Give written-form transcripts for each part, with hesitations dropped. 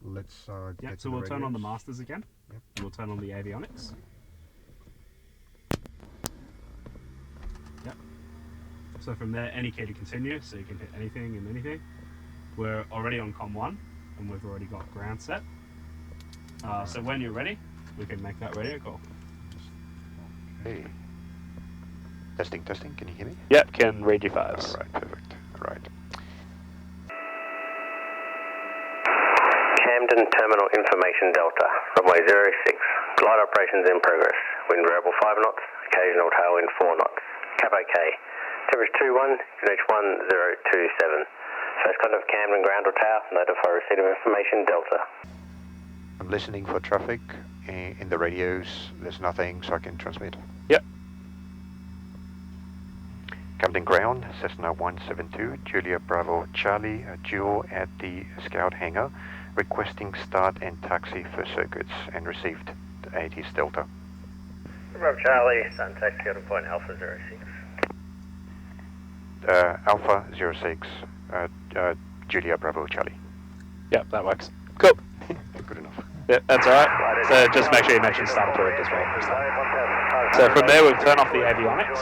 let's Yep, so we'll turn on the masters again. Yep. And we'll turn on the avionics. Yep. So from there, any key to continue, so you can hit anything and anything. We're already on COM 1, and we've already got ground set. So when you're ready, we can make that radio call. Hey. Testing, testing, can you hear me? Yep, can read your fives. Alright, perfect. Alright. Camden Terminal Information Delta, runway 06, glide operations in progress, wind variable 5 knots, occasional tailwind 4 knots, cap OK, temperature 21, QNH 1027, first contact of Camden ground or tower, notify receipt of information Delta. I'm listening for traffic in the radios, there's nothing so I can transmit. Yep. Camden ground, Cessna 172, Julia Bravo Charlie, dual at the Scout hangar, requesting start and taxi for circuits, and received ATIS Delta. Bravo Charlie, start taxi out of point Alpha 06. Alpha 06, Julia Bravo Charlie. Yep, that works. Cool. Good enough. Yeah, that's alright. So just make sure you mention start approved as well. So from there we'll turn off the avionics.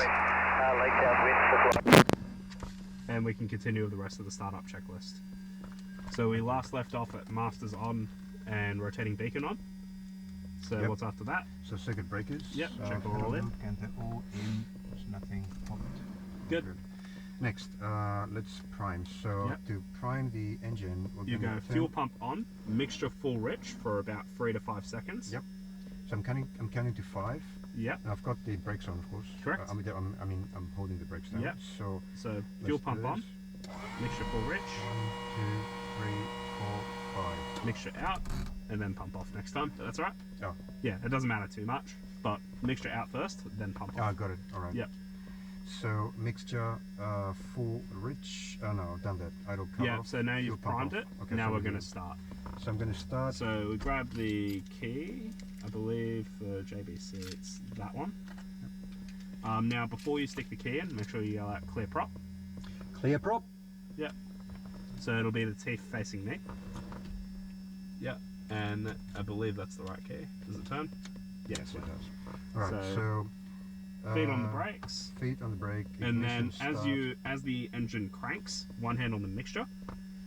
And we can continue with the rest of the startup checklist. So we last left off at masters on and rotating beacon on. So Yep. what's after that? So circuit breakers. Yep, check all in. And they're all in. There's nothing popped. Good. Next, let's prime. So Yep. to prime the engine, we're You gonna go turn- fuel pump on, mixture full rich for about 3 to 5 seconds. Yep. So I'm counting to 5. Yep. And I've got the brakes on, of course. Correct. I'm holding the brakes down. Yep. So So fuel let's pump do on, this. mixture full rich, 1, 2, 3, 4, 5. mixture out, and then pump off next time. That's alright? Oh. Yeah, it doesn't matter too much, but mixture out first, then pump Oh, off. I got it. All right. Yep. So mixture full rich. Oh no, I've done that. Idle cut Yeah, off. so now fuel you've pump primed off. it. Okay, Now so we're we going to do- start. So I'm going to start. So we grab the key, I believe for JBC it's that one. Now before you stick the key in, make sure you yell out clear prop. Clear prop. Yep. So it'll be the teeth facing me. Yep. And I believe that's the right key. Does it turn? Yes, Yes, it does. All right. So, So feet on the brakes. Feet on the brake. And then ignition as the engine cranks, one hand on the mixture.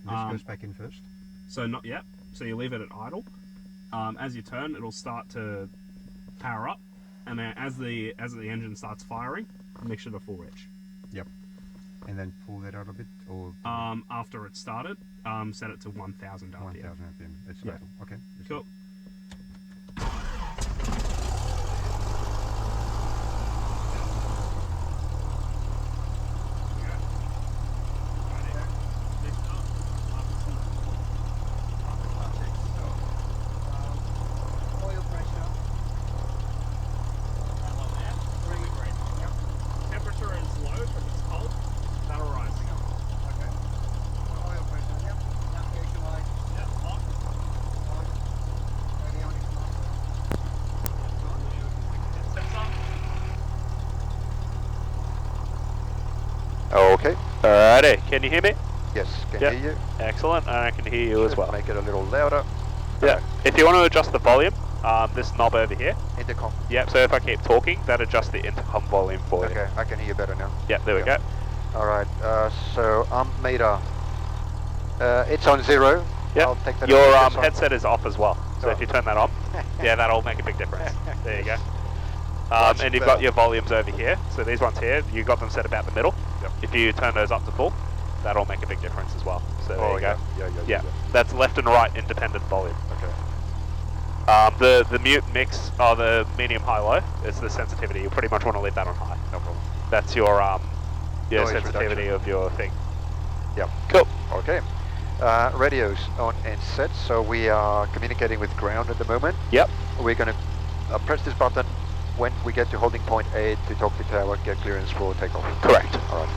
start. This goes back in first. So not yet. So you leave it at idle. As you turn, it'll start to power up, and then as the engine starts firing, mixture to full rich. Yep. And then pull that out a bit, or After it started, set it to 1,000 RPM. 1,000 RPM. It's Yeah. idle. Okay. let's Cool. Oil pressure. Temperature is low, but it's cold. That'll rise. Okay. Oil pressure. Yep. Navigation light. Yep, hot. On. Avionics on. Okay. Alrighty, can you hear me? Yes, can Yep. hear you. Excellent, and I can hear you as Should well. Make it a little louder. Yeah. If you want to adjust the volume, this knob over here. Intercom. Yep. So if I keep talking, that adjusts the intercom volume for you. Okay, I can hear you better now. Yep. There we Yeah. go. Alright, so meter. It's on 0. Yep. I'll take that. Your as it's on. headset is off as well. So Oh. if you turn that on, yeah, that'll make a big difference. There you go. Much And you've better. got your volumes over here. So these ones here, you got them set about the middle. Yep. If you turn those up to full, that'll make a big difference as well. So there Oh, you go. yeah. That's left and right independent volume. Okay. The mute mix, or the medium high low, is the sensitivity. You pretty much want to leave that on high. No problem. That's your Noise sensitivity reduction. of your thing. Yep. Cool. Okay. Radios on and set, so we are communicating with ground at the moment. Yep. We're going to press this button when we get to holding point 8 to talk to tower, get clearance for takeoff. Correct. Alright.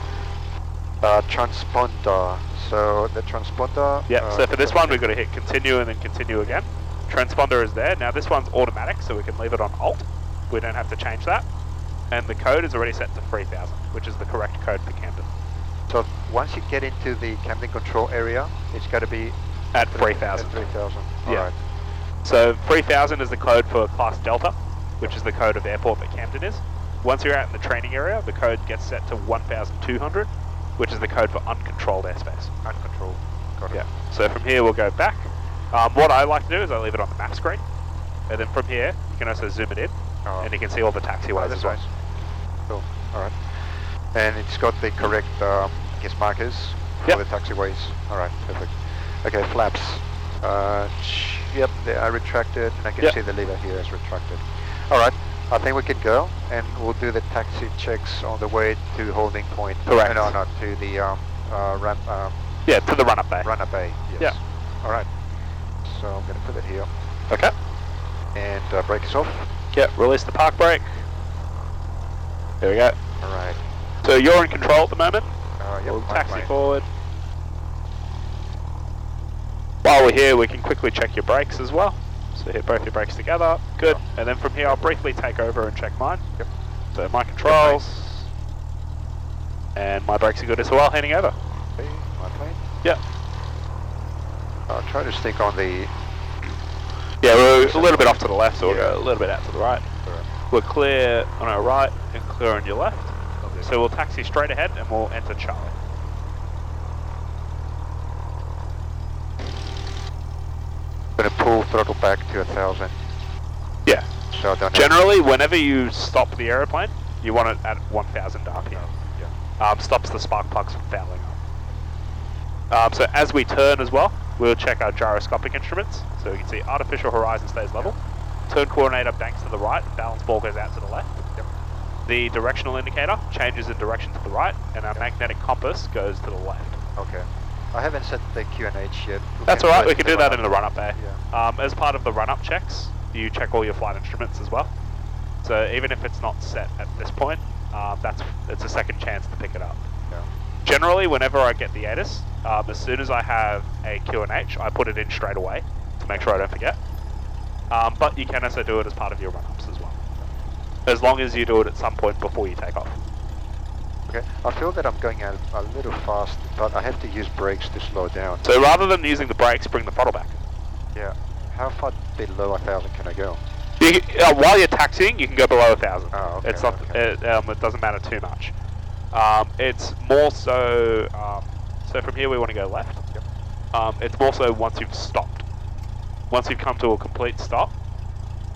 Transponder. So the transponder. Yeah, so for this one we've got to hit continue and then continue again. Transponder is there. Now this one's automatic, so we can leave it on alt. We don't have to change that. And the code is already set to 3000, which is the correct code for Camden. So once you get into the Camden control area, it's got to be At 3,000. At 3,000. Yeah. Alright. So 3,000 is the code for Class Delta, which is the code of the airport that Camden is. Once you're out in the training area, the code gets set to 1,200, which is the code for uncontrolled airspace. Uncontrolled. Got it. Yeah. So from here we'll go back. What I like to do is I leave it on the map screen, and then from here you can also zoom it in, and you can see all the taxiways as well. Nice. Cool. Alright. And it's got the correct, I guess, markers for Yep. the taxiways. Alright, perfect. Okay, flaps. Yep, they are retracted, and I can Yep. see the lever here is retracted. Alright, I think we can go, and we'll do the taxi checks on the way to holding point. Correct. No, not to the ramp, Yeah, to the run-up bay. Runup bay. Yes. Yeah. Alright. So I'm going to put it here. Okay. And brake is off. Yeah, release the park brake. There we go. Alright. So you're in control at the moment. Yep, We'll my taxi plane. forward. While we're here, we can quickly check your brakes as well. So hit both your brakes together. Good. And then from here, I'll briefly take over and check mine. Yep. So my controls. And my brakes are good as well, heading over. Okay, my plane. Yep. I'll try to stick on the... Yeah, we're a little bit off to the left, so we'll Yeah. go a little bit out to the right. Alright. We're clear on our right and clear on your left. Okay. So we'll taxi straight ahead and we'll enter Charlie. Gonna pull throttle back to 1,000. Yeah. So I don't have... Generally, whenever you stop the aeroplane, you want it at 1,000 RPM. Yeah. Stops the spark plugs from fouling up. So as we turn as well, we'll check our gyroscopic instruments. So we can see artificial horizon stays level, turn coordinator banks to the right, balance ball goes out to the left. Yep. The directional indicator changes in direction to the right, and our magnetic compass goes to the left. Okay. I haven't set the QNH yet. That's alright, we can do that in the run-up bay. Yeah. As part of the run-up checks, you check all your flight instruments as well. So even if it's not set at this point, it's a second chance to pick it up. Yeah. Generally, whenever I get the ATIS, as soon as I have a QNH, I put it in straight away to make sure I don't forget. But you can also do it as part of your run-ups as well, as long as you do it at some point before you take off. Okay. I feel that I'm going a little fast, but I have to use brakes to slow down. So rather than using the brakes, bring the throttle back. Yeah. How far below 1,000 can I go? While you're taxiing, you can go below 1,000. Oh, okay. It's not. Okay. It doesn't matter too much. It's more so. So from here we want to go left. Yep. It's more so once you've stopped. Once you've come to a complete stop,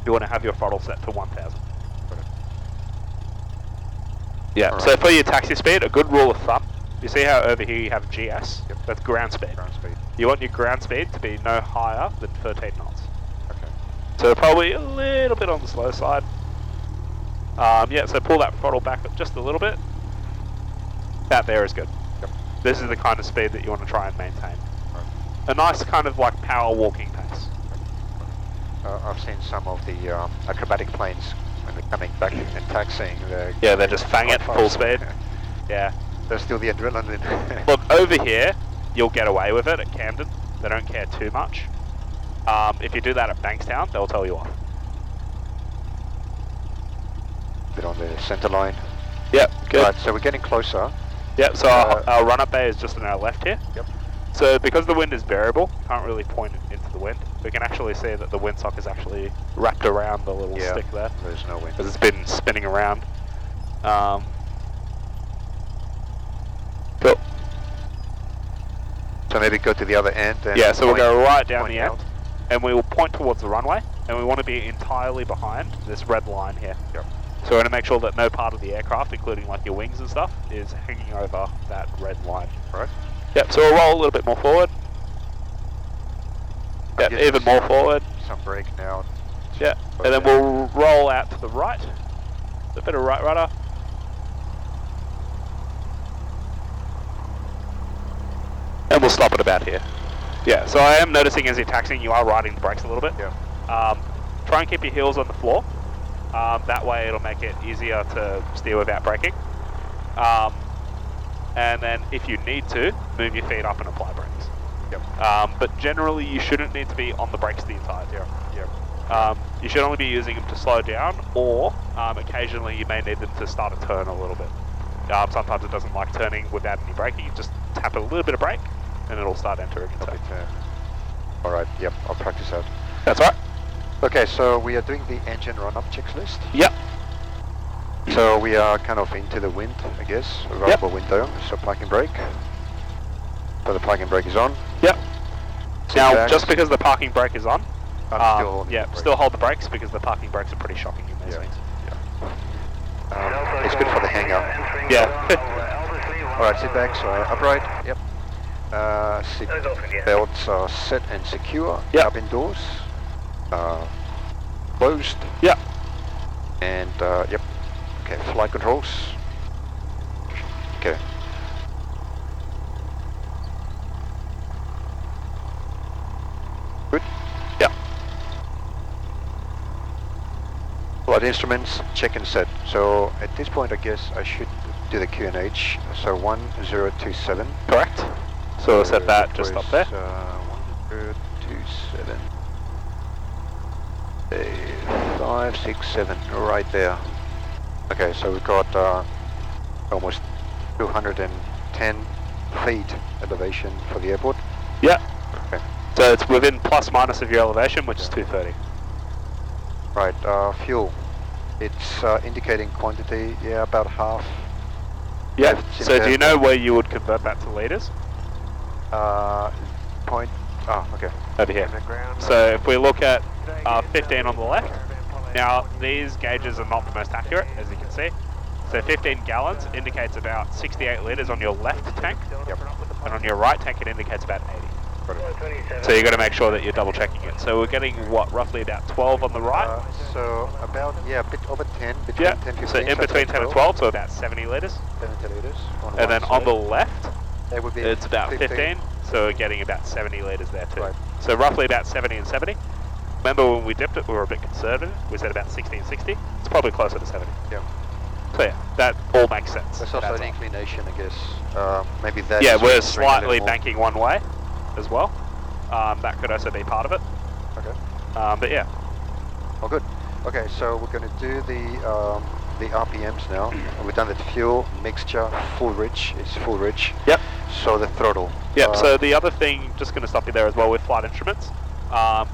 you want to have your throttle set to 1,000. Got it. Yeah. All So right. for your taxi speed, a good rule of thumb. You see how over here you have GS? Yep. That's ground speed. Ground speed. You want your ground speed to be no higher than 13 knots. Okay. So probably a little bit on the slow side. Yeah, so pull that throttle back up just a little bit. That there is good. Yep. This is the kind of speed that you want to try and maintain. Right. A nice kind of like power walking pace. I've seen some of the acrobatic planes when they're coming back and taxiing. Yeah, they just fang it quite full fast. speed. Yeah. There's still the adrenaline. Look, over here, you'll get away with it at Camden. They don't care too much. If you do that at Bankstown, they'll tell you off. Bit on the center line. Yep, good. Right, so we're getting closer. Yep, so our run-up bay is just on our left here. Yep. So because the wind is variable, can't really point it into the wind. We can actually see that the windsock is actually wrapped around the little Yeah. stick there, There's no wind. because it's been spinning around. Cool. So maybe go to the other end. And Yeah, so we'll go right down point the end, out. and we will point towards the runway, and we want to be entirely behind this red line here. Yep. So we're going to make sure that no part of the aircraft, including like your wings and stuff, is hanging over that red line. Right. Yep, so we'll roll a little bit more forward. Yep, getting even more forward. Some brake now. Yeah, and then we'll roll out to the right. A bit of right rudder. And we'll stop at about here. Yeah, so I am noticing as you're taxiing, you are riding the brakes a little bit. Yeah. Try and keep your heels on the floor. That way it'll make it easier to steer without braking. And then if you need to, move your feet up and apply brakes. Yep. But generally you shouldn't need to be on the brakes the entire time. Yep. You should only be using them to slow down, or occasionally you may need them to start a turn a little bit. Sometimes it doesn't like turning without any braking. You just tap a little bit of brake and it'll start entering into Copy turn. turn. Right, yep, I'll practice that. That's right. Okay, so we are doing the engine run-up checklist. Yep. So we are kind of into the wind, I guess, available window, so parking brake. So the parking brake is on. Yep. Sit Now, backs. just because the parking brake is on, I'm still holding the brake. still hold the brakes because the parking brakes are pretty shocking in these things. It's good for the hangar. Yeah. Alright, sit back, so upright, yep. Seat belts are set and secure. Yep. Cabin doors closed. Yep. And yep. Okay, flight controls. Okay. Good. Yep. Flight instruments, check and set. So at this point I guess I should do the QNH. So 1027. Correct. So we'll set that just up there. 1027. 5, 6, 7, right there. Okay, so we've got almost 210 feet elevation for the airport. Yeah. Okay. So it's within plus minus of your elevation, which is 230. Right, fuel. It's indicating quantity, yeah, about half. Yeah. Left in So do there. you know where you would convert that to litres? Point. Oh, okay. Over here. So if we look at 15 on the left, now these gauges are not the most accurate, as you can see. So 15 gallons indicates about 68 litres on your left tank, and on your right tank it indicates about 80. So you've got to make sure that you're double checking it. So we're getting what, roughly about 12 on the right? So about, yeah, a bit over 10, between 10 and 15. So in between 10 and 12, so about 70 litres. 70 litres. And then on the left, that would be it's about 15, so we're getting about 70 litres there too. Right. So roughly about 70 and 70. Remember when we dipped it, we were a bit conservative. We said about 60 and 60. It's probably closer to 70. Yeah. So yeah, that all makes sense. That's also an inclination, I guess. Maybe that. Yeah, is we're swinging a little slightly more. banking one way as well. That could also be part of it. Okay. But yeah. Oh, good. Okay, so we're going to do the RPMs now. We've done the fuel mixture, full rich. It's full rich. Yep. So the throttle. Yep. So the other thing, just going to stop you there as well with flight instruments.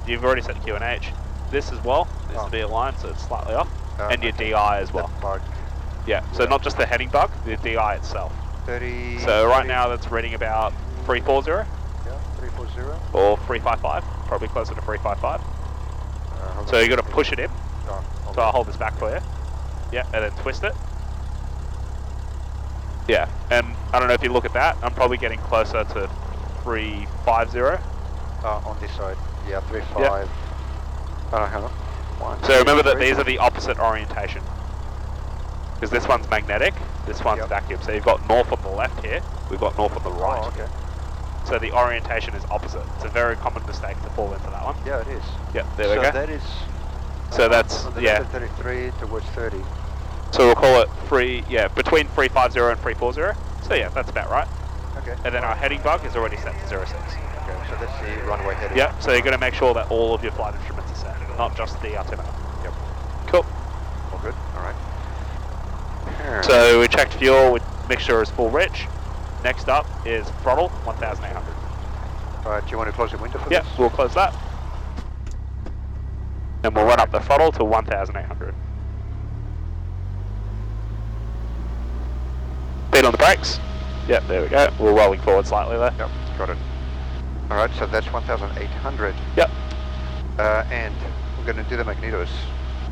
You've already set QNH. This as well needs to be aligned, so it's slightly off, and your DI as well. The bug. Yeah. So not just the heading bug, the DI itself. 30. So right 30, now that's reading about 340 Yeah, 340. or 355, probably closer to 355. So you got to push it in. So I'll hold this back for you. Yeah, and then twist it. Yeah, and I don't know if you look at that, I'm probably getting closer to 350. On this side. Yeah, 35. Yep. Hang on. 1, So remember that 3. these are the opposite orientation. Because this one's magnetic, this one's Yep. vacuum. So you've got north on the left here, we've got north on the right. Oh, okay. So the orientation is opposite. It's a very common mistake to fall into that one. Yeah, it is. Yeah, there so we go. that is. So that's, on the yeah. left at 33 towards 30. So we'll call it between 350 and 340. So yeah, that's about right. Okay. And then our heading bug is already set to 06. Okay, so that's the runway heading. Yeah, so you're going to make sure that all of your flight instruments are set, not just the altimeter. Yep. Cool. All good. All right. So we checked fuel, mixture is full rich. Next up is throttle, 1,800. All right. Do you want to close the window for Yep, this? we'll close that. And we'll run up the throttle to 1,800. Feet on the brakes. Yep, there we go. We're rolling forward slightly there. Yep. Got it. All right. So that's 1,800. Yep. And we're going to do the magnetos.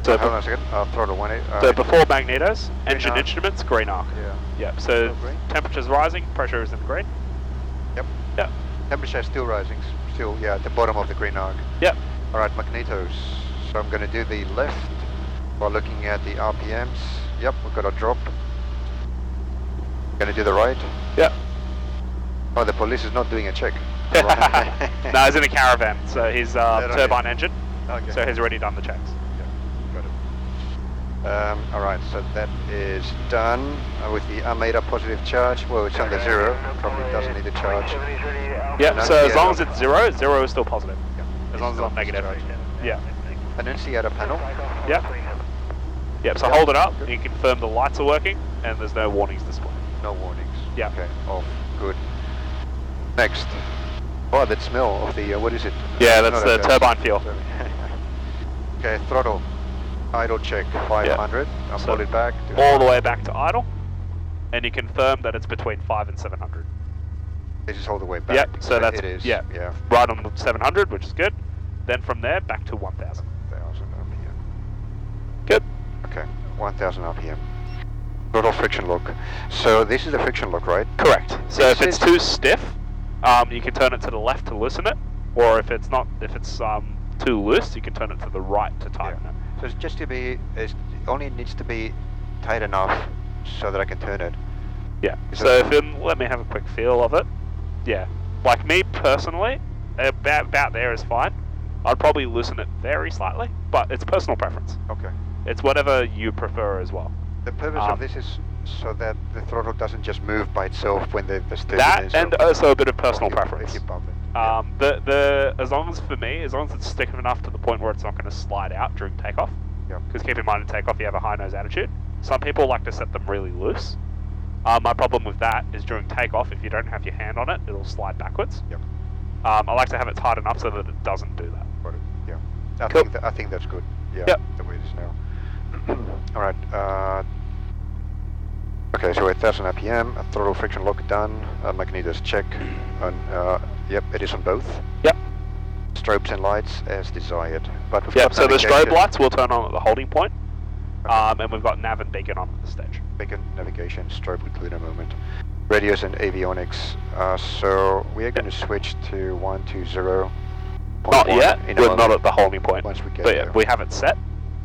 So, hold on a second. Throttle 18. so before magnetos, engine arc. instruments, green arc. Yeah. Yep, so Green. temperature's rising, pressure is in the green. Yep. Yep. Temperature is still rising. Still, yeah, at the bottom of the green arc. Yep. All right, magnetos. So I'm going to do the left while looking at the RPMs. Yep, we've got a drop. Going to do the right. Yep. Oh, the police is not doing a check. No, he's in a caravan, so he's Right. turbine engine, Okay. so he's already done the checks. Got it. All right, so that is done with the Armada positive charge. Well, it's under 0. Probably doesn't need a charge. Yep, No, so as yeah, long no. as it's 0, 0 is still positive. As long as it's not Still negative. charge. Yeah. Annunciator panel. Yep. Yep, so Yep. hold it up, Good. you can confirm the lights are working, and there's no warnings displayed. No warnings. Yeah. Okay, off. Good. Next. Oh, that smell of the, what is it? Yeah, that's Not the a gas. turbine fuel. Okay, throttle. Idle check 500. I'll So pull it back. To all the way back to idle, and you confirm that it's between 5 and 700. This is all the way back. Yep, so that's, it is. yeah, right on the 700, which is good. Then from there, back to 1000. 1,000 RPM. Good. Okay, 1,000 RPM. Throttle friction lock. So this is the friction lock, right? Correct. So It if it's says- too stiff, you can turn it to the left to loosen it, or if it's not, if it's too loose, you can turn it to the right to tighten it. So it's just to be, it only needs to be tight enough so that I can turn it. Yeah. Is So if let me have a quick feel of it. Yeah. Like me personally, about there is fine. I'd probably loosen it very slightly, but it's personal preference. Okay. It's whatever you prefer as well. The purpose of this is so that the throttle doesn't just move by itself when the turbulence. That and also a bit of personal if you- preference. If you bump it. The as long as for me, as long as it's stiff enough to the point where it's not going to slide out during takeoff. Yeah. Because keep in mind in takeoff you have a high nose attitude. Some people like to set them really loose. My problem with that is during takeoff, if you don't have your hand on it, it'll slide backwards. Yep. I like to have it tight enough so that it doesn't do that. Got it. Yeah. Cool. I think that's good. Yeah. Yep. The way it is now. All right. Okay, so 1,000 RPM, throttle friction lock done, magnetos check, and yep, it is on both. Yep. Strobes and lights as desired. But we've Yep. got So the navigation, strobe lights will turn on at the holding point, and we've got nav and beacon on at the stage. beacon, navigation, strobe will include a moment. Radios and avionics. So we are going to switch to 120. Not yet. We're not at the holding point. Once we get But yeah, there. we have it set.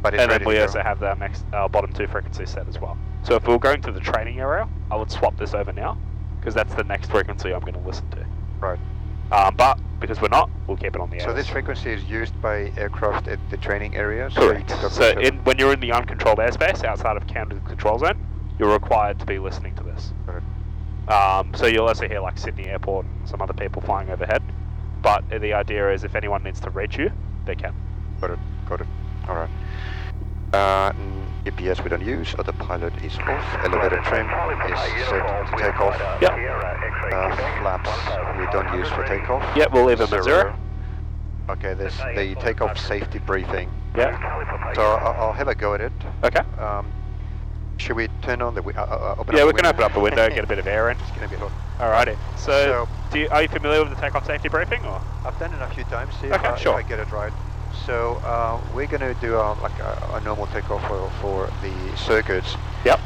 But it's And then ready we to go. also have the next bottom two frequencies set as well. So if we were going to the training area, I would swap this over now, because that's the next frequency I'm going to listen to. Right. But because we're not, we'll keep it on the air. So this frequency is used by aircraft at the training area? So you Correct. can talk So to- when you're in the uncontrolled airspace outside of Camden control zone, you're required to be listening to this. Got it. So you'll also hear like Sydney Airport and some other people flying overhead. But the idea is if anyone needs to reach you, they can. Got it. Got it. All right. GPS we don't use. Autopilot is off. Elevator trim is set to take off. Yep. Flaps we don't use for takeoff. Yep, we'll leave them at zero. Okay, there's the takeoff safety briefing. Yeah. So I'll have a go at it. Okay. Should we turn on the open Yeah, up we the can window? open up the window and get a bit of air in. It's going to be hot. Alrighty. So, So- are you familiar with the takeoff safety briefing? Or? I've done it a few times here. Okay, sure. If I get it right. So we're going to do like a normal takeoff for the circuits. Yep.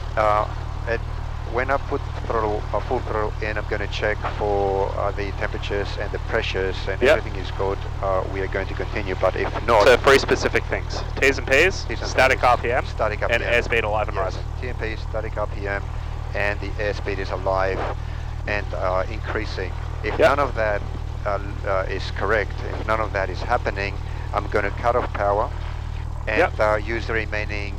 When I put throttle, full throttle in, I'm going to check for the temperatures and the pressures, and Yep. everything is good. We are going to continue, but if not, So three specific things: T's and P's, T's and static P's, RPM, static RPM, and airspeed alive and rising. TMP, static RPM, and the airspeed is alive and increasing. If Yep. none of that is correct, if none of that is happening, I'm going to cut off power and Yep. use the remaining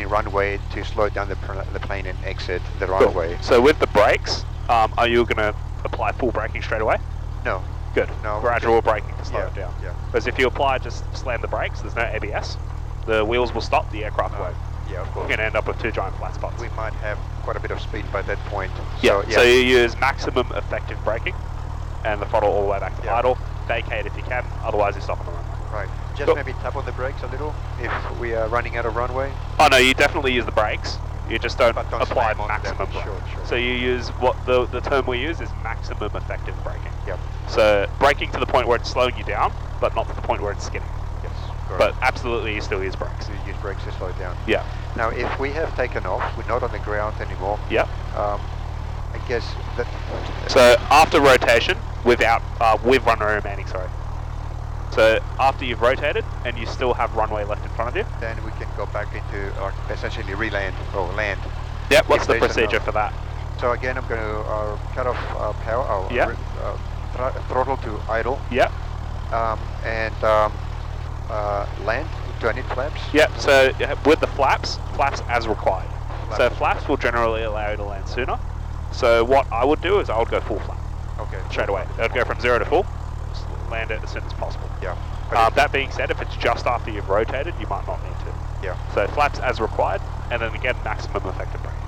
runway to slow down the plane and exit the runway. So with the brakes, are you going to apply full braking straight away? No. Good. No. Gradual braking to slow Yeah, it down. yeah. Because if you apply, just slam the brakes, there's no ABS. The wheels will stop, the aircraft won't. Yeah, of You're course. going to end up with two giant flat spots. We might have quite a bit of speed by that point. Yeah. So, So you use maximum effective braking, and the throttle all the way back to Yeah. idle. Vacate if you can, otherwise you stop on the runway. right. Just Cool. maybe tap on the brakes a little if we are running out of runway. Oh no, you definitely use the brakes. You just don't But don't apply slam on them. maximum. Sure, sure. So you use what the term we use is maximum effective braking. Yep. So braking to the point where it's slowing you down, but not to the point where it's skidding. Yes. But absolutely, you still use brakes. So you use brakes to slow it down. Yeah. Now, if we have taken off, we're not on the ground anymore. Yep. I guess that. So after rotation, with runway remaining, sorry. So after you've rotated and you still have runway left in front of you. Then we can go back into essentially re-land or land. Yep. What's If the there's procedure enough. for that? So again, I'm going to cut off power. Yeah. Throttle to idle. Yep. And land. Do I need flaps? Yep. So with the flaps as required. So Flaps. flaps will generally allow you to land sooner. So what I would do is I would go full flap Okay. straight away. I'd go from 0 to full, just land it as soon as possible. Yeah. But That being said, if it's just after you've rotated, you might not need to. yeah. So flaps as required, and then again maximum effective braking.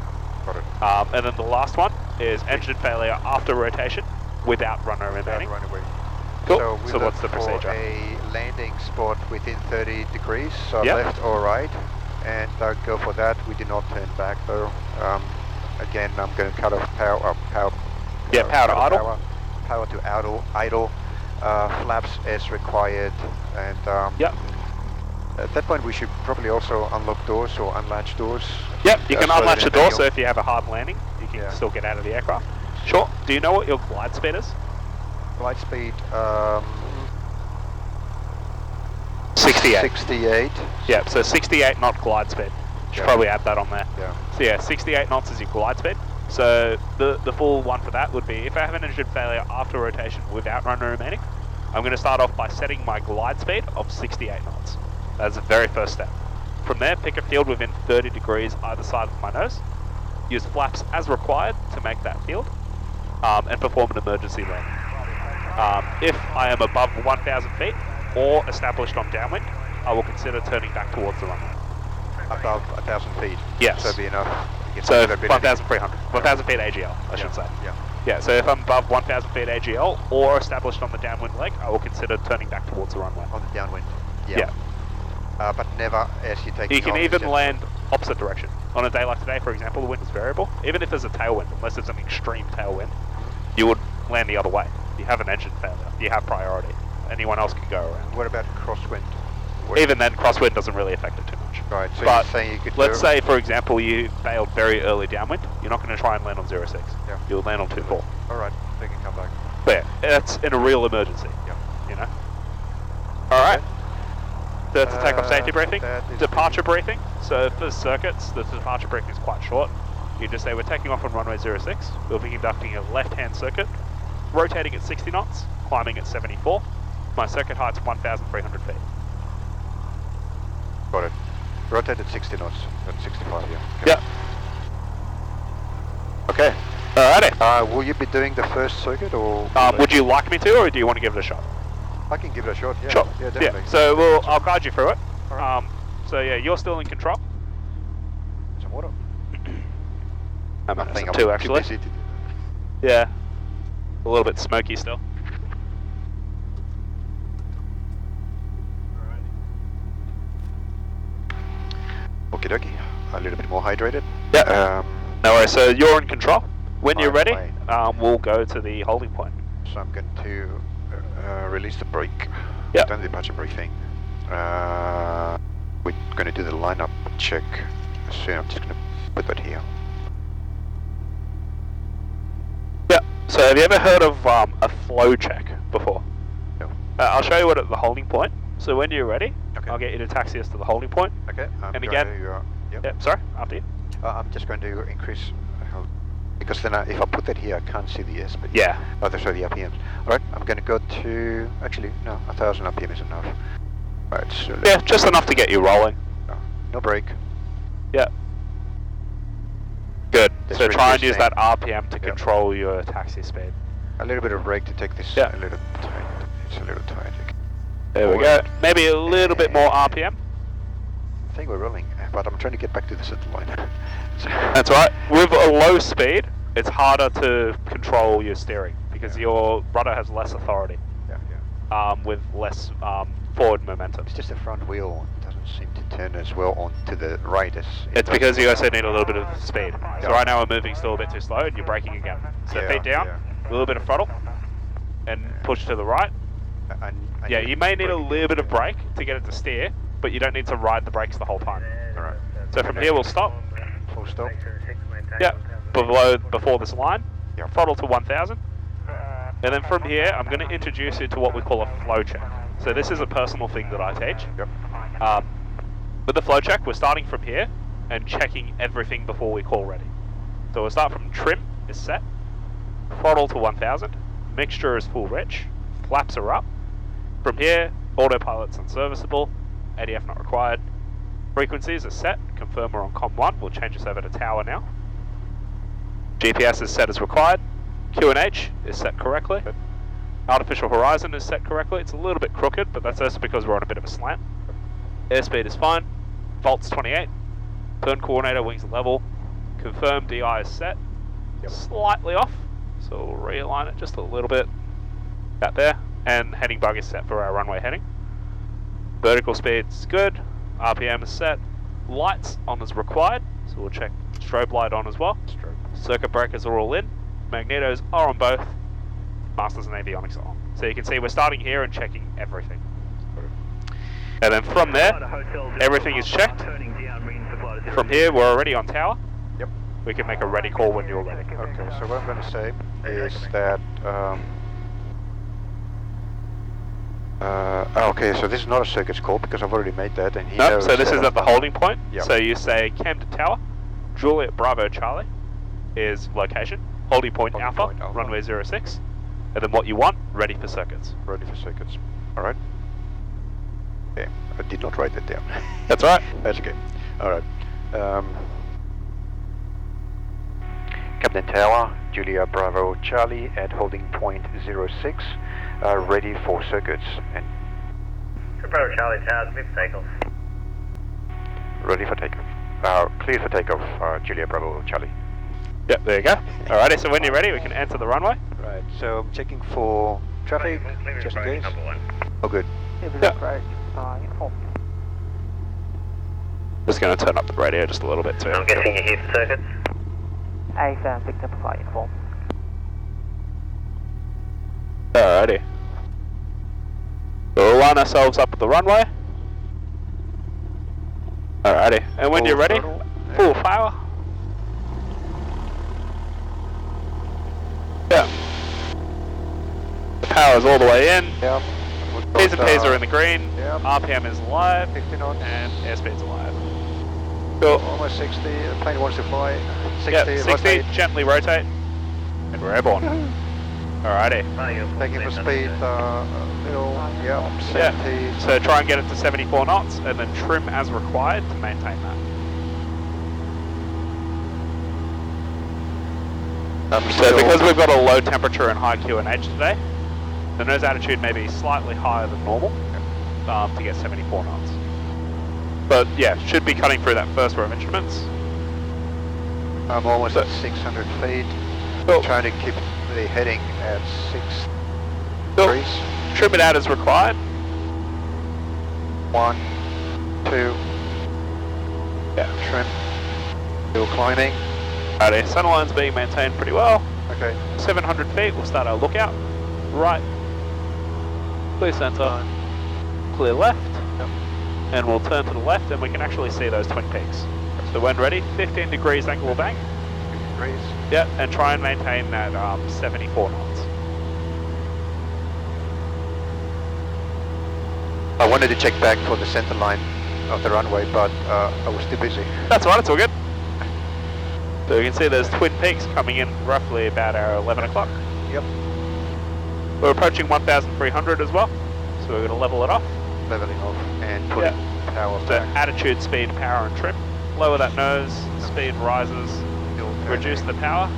Got it. And then the last one is engine failure after rotation. without runner remaining. Runway. Cool. So, we So look what's the for procedure? a landing spot within 30 degrees, so Yep. left or right, and go for that. We do not turn back though. Again, I'm going to cut off power Power to cut off idle. Power to idle. Flaps as required, and Yep. at that point we should probably also unlock doors or unlatch doors. Yep, you can so that unlatch the in door, the- so if you have a hard landing, you can Yeah. still get out of the aircraft. Sure. Do you know what your glide speed is? Glide speed 68. 68. Yeah, so 68 knot glide speed. Should Yeah. probably add that on there. Yeah. So yeah, 68 knots is your glide speed. So the full one for that would be, if I have an engine failure after rotation without runner remaining, I'm going to start off by setting my glide speed of 68 knots. That's the very first step. From there, pick a field within 30 degrees either side of my nose. Use flaps as required to make that field, and perform an emergency landing. If I am above 1,000 feet or established on downwind, I will consider turning back towards the runway. Above 1,000 feet. Yes. So it'd be enough. to get So some visibility. 1,300. 1,000 feet AGL, I should say. Yeah. Yeah, so if I'm above 1,000 feet AGL or established on the downwind leg, I will consider turning back towards the runway. On the downwind. Yeah. Yeah. But never as you take. You can even land opposite direction. On a day like today, for example, the wind is variable. Even if there's a tailwind, unless it's an extreme tailwind, you would land the other way. You have an engine failure. You have priority. Anyone else can go around. What about crosswind? Even then, crosswind doesn't really affect it too much. Right. So But you're saying you could. let's say, for example, you failed very early downwind. You're not going to try and land on 06. Yeah. You'll land on 24. All right. They can come back. But yeah, that's in a real emergency. Yeah. You know. All right. So that's a takeoff safety That briefing. is Departure briefing. So for circuits, the departure briefing is quite short. You just say we're taking off on runway 06. We'll be conducting a left-hand circuit, rotating at 60 knots, climbing at 74. My circuit height's 1,300 feet. Got it. Rotated 60 knots. At 65. Yeah. Okay. Yep. Okay. Alrighty. Will you be doing the first circuit or? Would you like me to, or do you want to give it a shot? I can give it a shot. Yeah. Sure. Yeah, definitely. Yeah. So I'll guide you through it. Alright. So yeah, you're still in control. Some water. I'm I at think some I'm two too actually. busy to do Yeah. A little bit smoky still. that. Okie dokie. A little bit more hydrated. Yeah. No worries. So you're in control. When you're Fire ready, away. we'll go to the holding point. So I'm going to release the brake. Yep. Done the departure briefing. We're going to do the lineup check soon. I'm just going to put that here. Yeah. So have you ever heard of a flow check before? No. I'll show you what at the holding point. So when you're ready, Okay. I'll get you to taxi us to the holding point. Okay. I'm And going again- to, yep. Yep. Sorry. After you. I'm just going to increase because then if I put that here, I can't see the airspeed. Yeah. Oh, sorry, the RPMs. All right, I'm going to go to actually no, 1,000 RPM is enough. All right, so Yeah. Just enough to get you rolling. no brake. Yeah. Good. That's So very try and use interesting. that RPM to Yep. control your taxi speed. A little bit of brake to take this Yeah. a little tight. It's a little tight. There we go. Maybe a little bit more RPM. I think we're rolling, but I'm trying to get back to the center line. So- That's right. With a low speed, it's harder to control your steering because your rudder has less authority yeah. with less forward momentum. It's just the front wheel doesn't seem to turn as well on to the right as. It's because you also need a little bit of speed. Yeah. So right now we're moving still a bit too slow and you're braking again. So Yeah, feet down, yeah. a little bit of throttle, and push to the right. I Yeah, need you may need a brake. little bit of brake to get it to steer, but you don't need to ride the brakes the whole time. All right. So from here we'll stop. Full stop. Yeah, before this line, Yeah. throttle to 1,000. And then from here, I'm going to introduce you to what we call a flow check. So this is a personal thing that I teach. Yep. With the flow check, we're starting from here and checking everything before we call ready. So we'll start from trim is set, throttle to 1,000, mixture is full rich, flaps are up. From here, autopilot's unserviceable, ADF not required. Frequencies are set, confirm we're on COM 1, we'll change this over to tower now. GPS is set as required, QNH is set correctly. Artificial horizon is set correctly, it's a little bit crooked, but that's also because we're on a bit of a slant. Airspeed is fine, volts 28, turn coordinator, wings level, confirm DI is set, Yep. slightly off, So we'll realign it just a little bit. About there. And heading bug is set for our runway heading. Vertical speed's good. RPM is set. Lights on as required. So we'll check strobe light on as well. Circuit breakers are all in. Magnetos are on both. Masters and avionics are on. So you can see we're starting here and checking everything. And then from there, everything is checked. From here, we're already on tower. Yep. We can make a ready call when you're ready. Okay, so what I'm going to say is that... okay, so this is not a circuits call because I've already made that, and he No, knows so this that is at the holding point. Yep. So you say Camden Tower, Juliet Bravo Charlie is location, holding point Alpha, runway 06, and then what you want, ready for circuits. Ready for circuits. All right. Okay, I did not write that down. That's right. That's okay. All right. Camden Tower, Julia Bravo Charlie at holding point 06, ready for circuits. And Bravo Charlie Tower, clear for takeoff. ready for takeoff. Clear for takeoff, Julia Bravo Charlie. Yep, there you go. Alrighty, so when you're ready, we can enter the runway. Right, so I'm checking for traffic, just in case. Oh, good. Yeah. Just going to turn up the radio just a little bit too. I'm guessing you're here for circuits? A7, picked up a flight inform. Alrighty. We'll line ourselves up at the runway. Alrighty, and when you're ready, full power. Yeah. The power's all the way in. Yep. P's and P's are in the green. Yep. RPM is alive. 50 knots. And airspeed's alive. Cool. Almost 60. The plane wants to fly. 60. Yep, 60. Rotate. Gently rotate. And we're airborne. Alrighty. Taking for speed. Middle. Yep. 70. Yeah. So try and get it to 74 knots, and then trim as required to maintain that. So because we've got a low temperature and high QNH today, the nose attitude may be slightly higher than normal to get 74 knots. But yeah, should be cutting through that first row of instruments. I'm almost at 600 feet. Cool. Trying to keep the heading at 6 Cool. degrees. Trim it out as required. 1, 2. Yeah. Trim. Still climbing. Alrighty, centerline's being maintained pretty well. Okay. 700 feet, we'll start our lookout. Right. Clear center. Clear left. Yep. And we'll turn to the left and we can actually see those twin peaks. So when ready, 15 degrees angle of bank. 50 degrees. Yep, and try and maintain that 74 knots. I wanted to check back for the center line of the runway, but I was too busy. That's right, it's all good. So you can see there's twin peaks coming in roughly about our 11 o'clock. Yep. We're approaching 1,300 as well, so we're going to level it off. Leveling off and putting power So back. attitude, speed, power and trim. Lower that nose, speed rises, Still reduce turning. the power.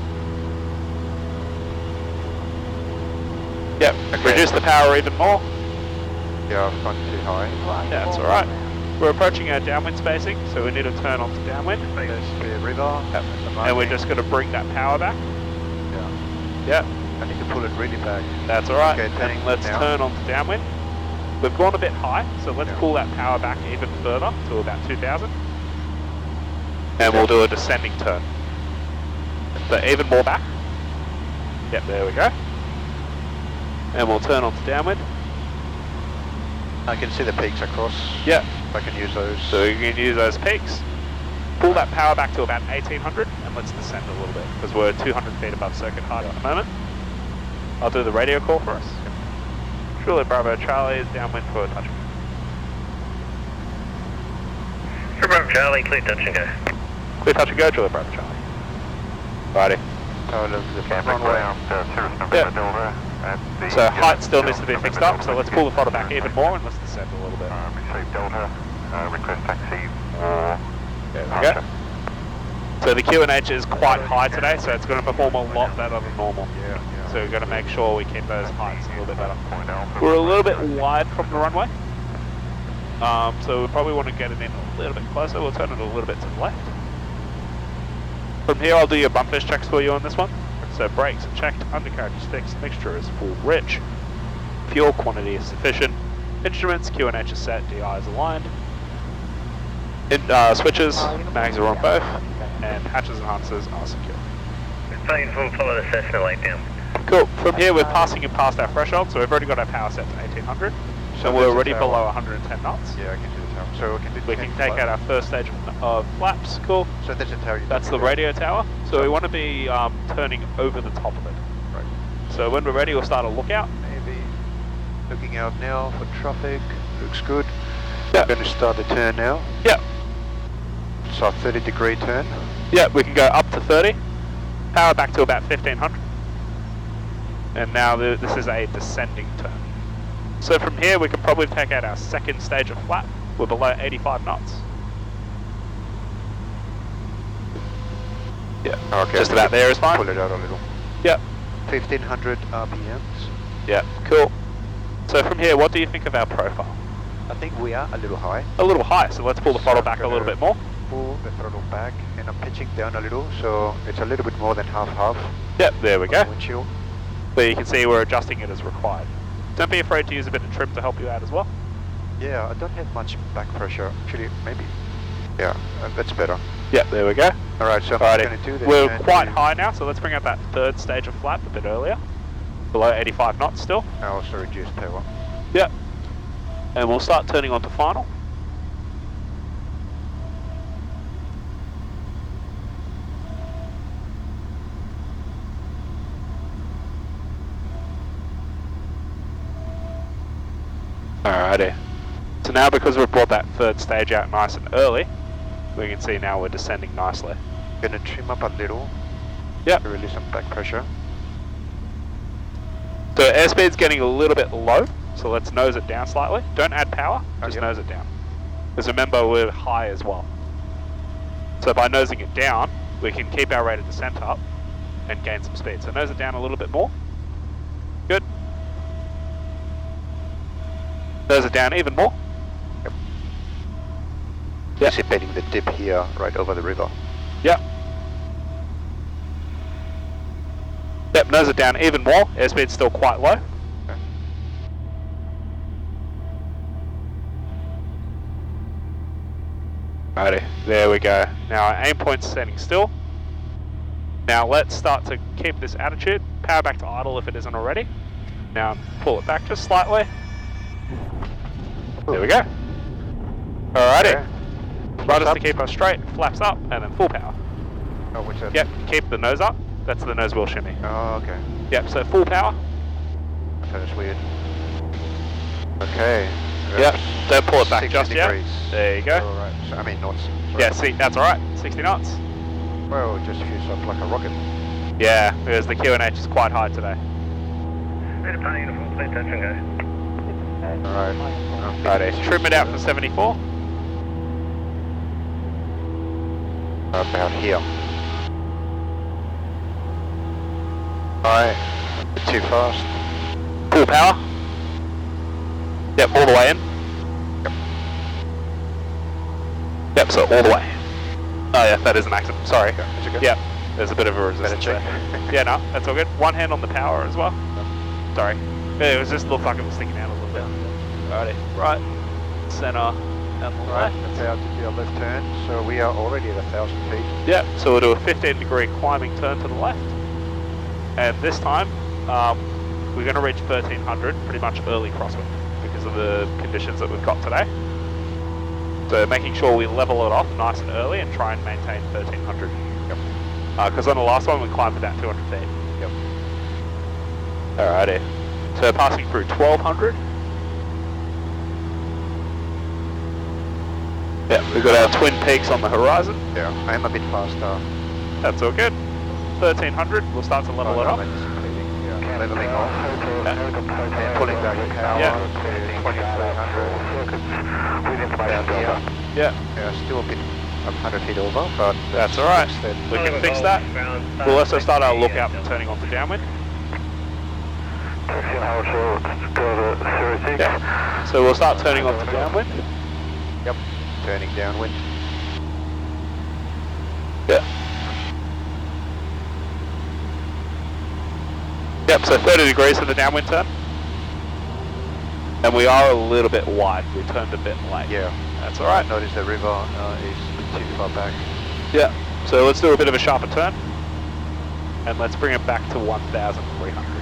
Yep, Okay. reduce the power even more. Yeah, I've gone too high. Yeah, that's alright. We're approaching our downwind spacing, so we need to turn onto downwind. There's the river. Yep. the And we're marking. just going to bring that power back. Yeah. Yep, I need to pull it really back. that's alright. Okay, turning And let's now. turn onto downwind. We've gone a bit high, so let's Yeah. pull that power back even further to about 2,000. And we'll do a descending turn. So even more back. Yep, there we go. And we'll turn onto downwind. I can see the peaks across. Yep. I can use those. So you can use those peaks. Pull that power back to about 1,800 and let's descend a little bit because we're 200 feet above circuit height at the moment. I'll do the radio call for us. Juliet Bravo Charlie is downwind for touch. Bravo Charlie, clear touch and go. Clear touch and go, Juliet Bravo Charlie. Righty. Oh, the runway. Yeah. So height still needs to be fixed up, so let's pull the throttle back even more and let's descend a little bit. Receive Delta. Request taxi. There we go. So the QNH is quite high today, so it's going to perform a lot better than normal. Yeah. So we've got to make sure we keep those heights a little bit better. We're a little bit wide from the runway, so we probably want to get it in a little bit closer. We'll turn it a little bit to the left. From here, I'll do your bump fish checks for you on this one. So brakes are checked, undercarriage is fixed, mixture is full rich, fuel quantity is sufficient, instruments, QNH is set, DI is aligned, switches, mags are on both, and hatches and harnesses are secure. Plane full, follow the Cessna late down. Cool. From here we're passing in past our threshold, so we've already got our power set to 1800. So we're already below 110 knots. Yeah, I can do the tower. So We can take out our first stage of flaps. Cool. So that's the tower. That's the radio tower. So we want to be turning over the top of it. Right. So when we're ready, we'll start a lookout. Maybe looking out now for traffic. Looks good. Yeah. We're going to start the turn now. Yeah. So 30-degree turn. Yeah, we can go up to 30. Power back to about 1500. And now this is a descending turn. So from here we can probably take out our second stage of flap. We're below 85 knots. Yeah, Okay. just about there is fine. Pull it out a little. Yeah. 1500 RPMs. Yeah, cool. So from here, what do you think of our profile? I think we are a little high. A little high, so let's pull the throttle back a little bit more. Pull the throttle back, and I'm pitching down a little, so it's a little bit more than half-half. Yep, there we go. Windshield. But you can see we're adjusting it as required. Don't be afraid to use a bit of trim to help you out as well. Yeah, I don't have much back pressure. Actually, maybe. Yeah, that's better. Yep, there we go. All right, so I'm Alrighty. going to do this. We're and quite do- high now, so let's bring out that third stage of flap a bit earlier. Below 85 knots still. I also reduce power. Yep. And we'll start turning on to final. Alrighty. So now because we've brought that third stage out nice and early, we can see now we're descending nicely. Going to trim up a little. Yep. To release some back pressure. So airspeed's getting a little bit low, so let's nose it down slightly. Don't add power, just yep. nose it down. Because remember, we're high as well. So by nosing it down, we can keep our rate of descent up and gain some speed. So nose it down a little bit more. Good. Nose it down even more. Yep. Yep. Anticipating the dip here, right over the river. Yep. Yep, nose it down even more. Airspeed's still quite low. Okay. Righty, there we go. Now our aim point's standing still. Now let's start to keep this attitude. Power back to idle if it isn't already. Now pull it back just slightly. There we go. Alrighty. Okay. Rudders up. to keep us straight, flaps up, and then full power. Oh, what's that? Yep, keep the nose up. That's the nose wheel shimmy. Oh, okay. Yep, so full power. Okay, that's weird. Okay. Yep, don't pull it back 60 just degrees. yet. There you go. All right. So, I mean, knots. Sorry. Yeah, see, that's alright. 60 knots. Well, it just feels like a rocket. Yeah, because the QNH is quite high today. Better plane uniform, clear touch and go. All right. Righty, trim it out for 74. About here. Alright. Too fast. Full power. Yep, all the way in. Yep. Yep, so all the way. Oh yeah, that is an accident, sorry. Okay, is it good? Yep, there's a bit of a resistance check. there. Yeah, no, that's all good. One hand on the power as well. Sorry. It was just looked like it was sticking out a little bit. Alrighty, right, center, and Right, left. about to do a left turn, so we are already at 1,000 feet. Yep, so we'll do a 15-degree climbing turn to the left. And this time, we're going to reach 1300 pretty much early crosswind because of the conditions that we've got today. So making sure we level it off nice and early and try and maintain 1300. Yep. Because on the last one we climbed about 200 feet. Yep. Alrighty. So passing through 1200. Yeah, we've got our twin peaks on the horizon. Yeah, I am a bit faster. That's all good. 1300, we'll start to level it no, up. I'm anticipating, yeah, leveling off. And pulling back the power Yeah. to 2300. Yeah, Yeah, still a bit 100 feet over, but that's alright. that. We can fix that. We'll also start our lookout from turning on to downwind. Yeah. So we'll start turning on to downwind. Yep, turning downwind. Yeah. Yep, so 30 degrees for the downwind turn. And we are a little bit wide. We turned a bit late. Yeah. That's alright. Notice the river is too far back. Yeah, so let's do a bit of a sharper turn. And let's bring it back to 1,300.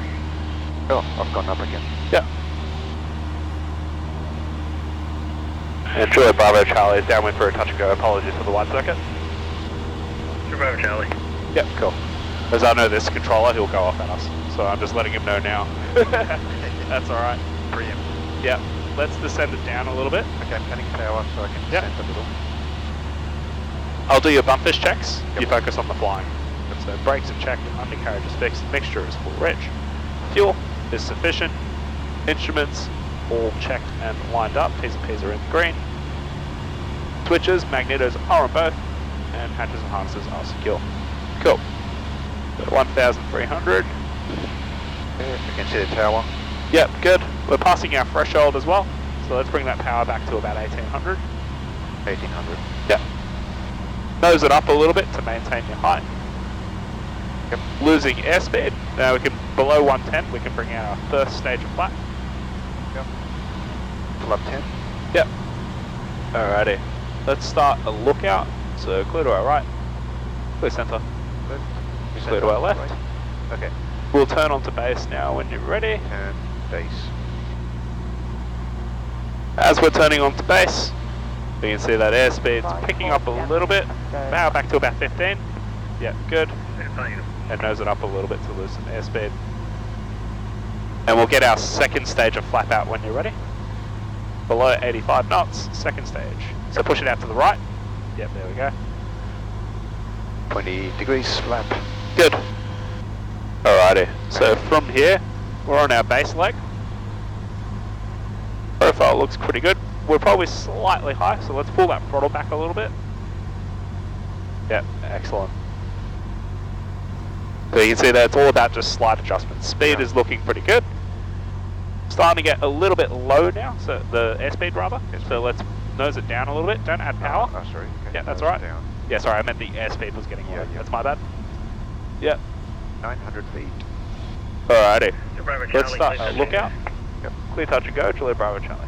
Oh, I've gone up again. Yeah. And Juliet Bravo Charlie is downwind for a touch and go. Apologies for the wide circuit. Bravo Charlie. Yep, cool. As I know this controller, he'll go off at us. So I'm just letting him know now. That's alright. Brilliant. Yeah, let's descend it down a little bit. Okay, I'm cutting power so I can descend a little. I'll do your bumpers checks. You focus on the flying. So brakes are checked, undercarriage is fixed, mixture is full rich, fuel is sufficient, instruments all checked and lined up, P's and P's are in the green, switches, magnetos are on both, and hatches and harnesses are secure. Cool. So 1,300. Yeah, you can see the tower. Yep, good. We're passing our threshold as well, so let's bring that power back to about 1,800. 1,800. Yep. Nose it up a little bit to maintain your height. Yep. Losing airspeed. Now we can, below 110, we can bring out our first stage of flap. Yep. Flap 10. Yep. Alrighty. Let's start a lookout. So clear to our right, clear centre, Left. clear to our left. Right. Okay. We'll turn onto base now when you're ready. Turn base. As we're turning onto base, you can see that airspeed's picking up a little bit. Power back to about 15. Yeah, good. And nose it up a little bit to lose some airspeed. And we'll get our second stage of flap out when you're ready. Below 85 knots, second stage. So push it out to the right. Yep, there we go. 20 degrees flap. Good. Alrighty, so from here, we're on our base leg. Profile looks pretty good. We're probably slightly high, so let's pull that throttle back a little bit. Yep, excellent. So you can see that it's all about just slight adjustments. Speed is looking pretty good. Starting to get a little bit low now, so the airspeed rather. So let's nose it down a little bit. Don't add power. Oh, sorry. Okay. Yeah, that's Nose alright. down. Yeah, sorry, I meant the airspeed was getting low. Yeah. That's my bad. Yep. 900 feet. Alrighty. Bravo Let's start a lookout. Yep. Clear touch and go, Juliet Bravo Charlie.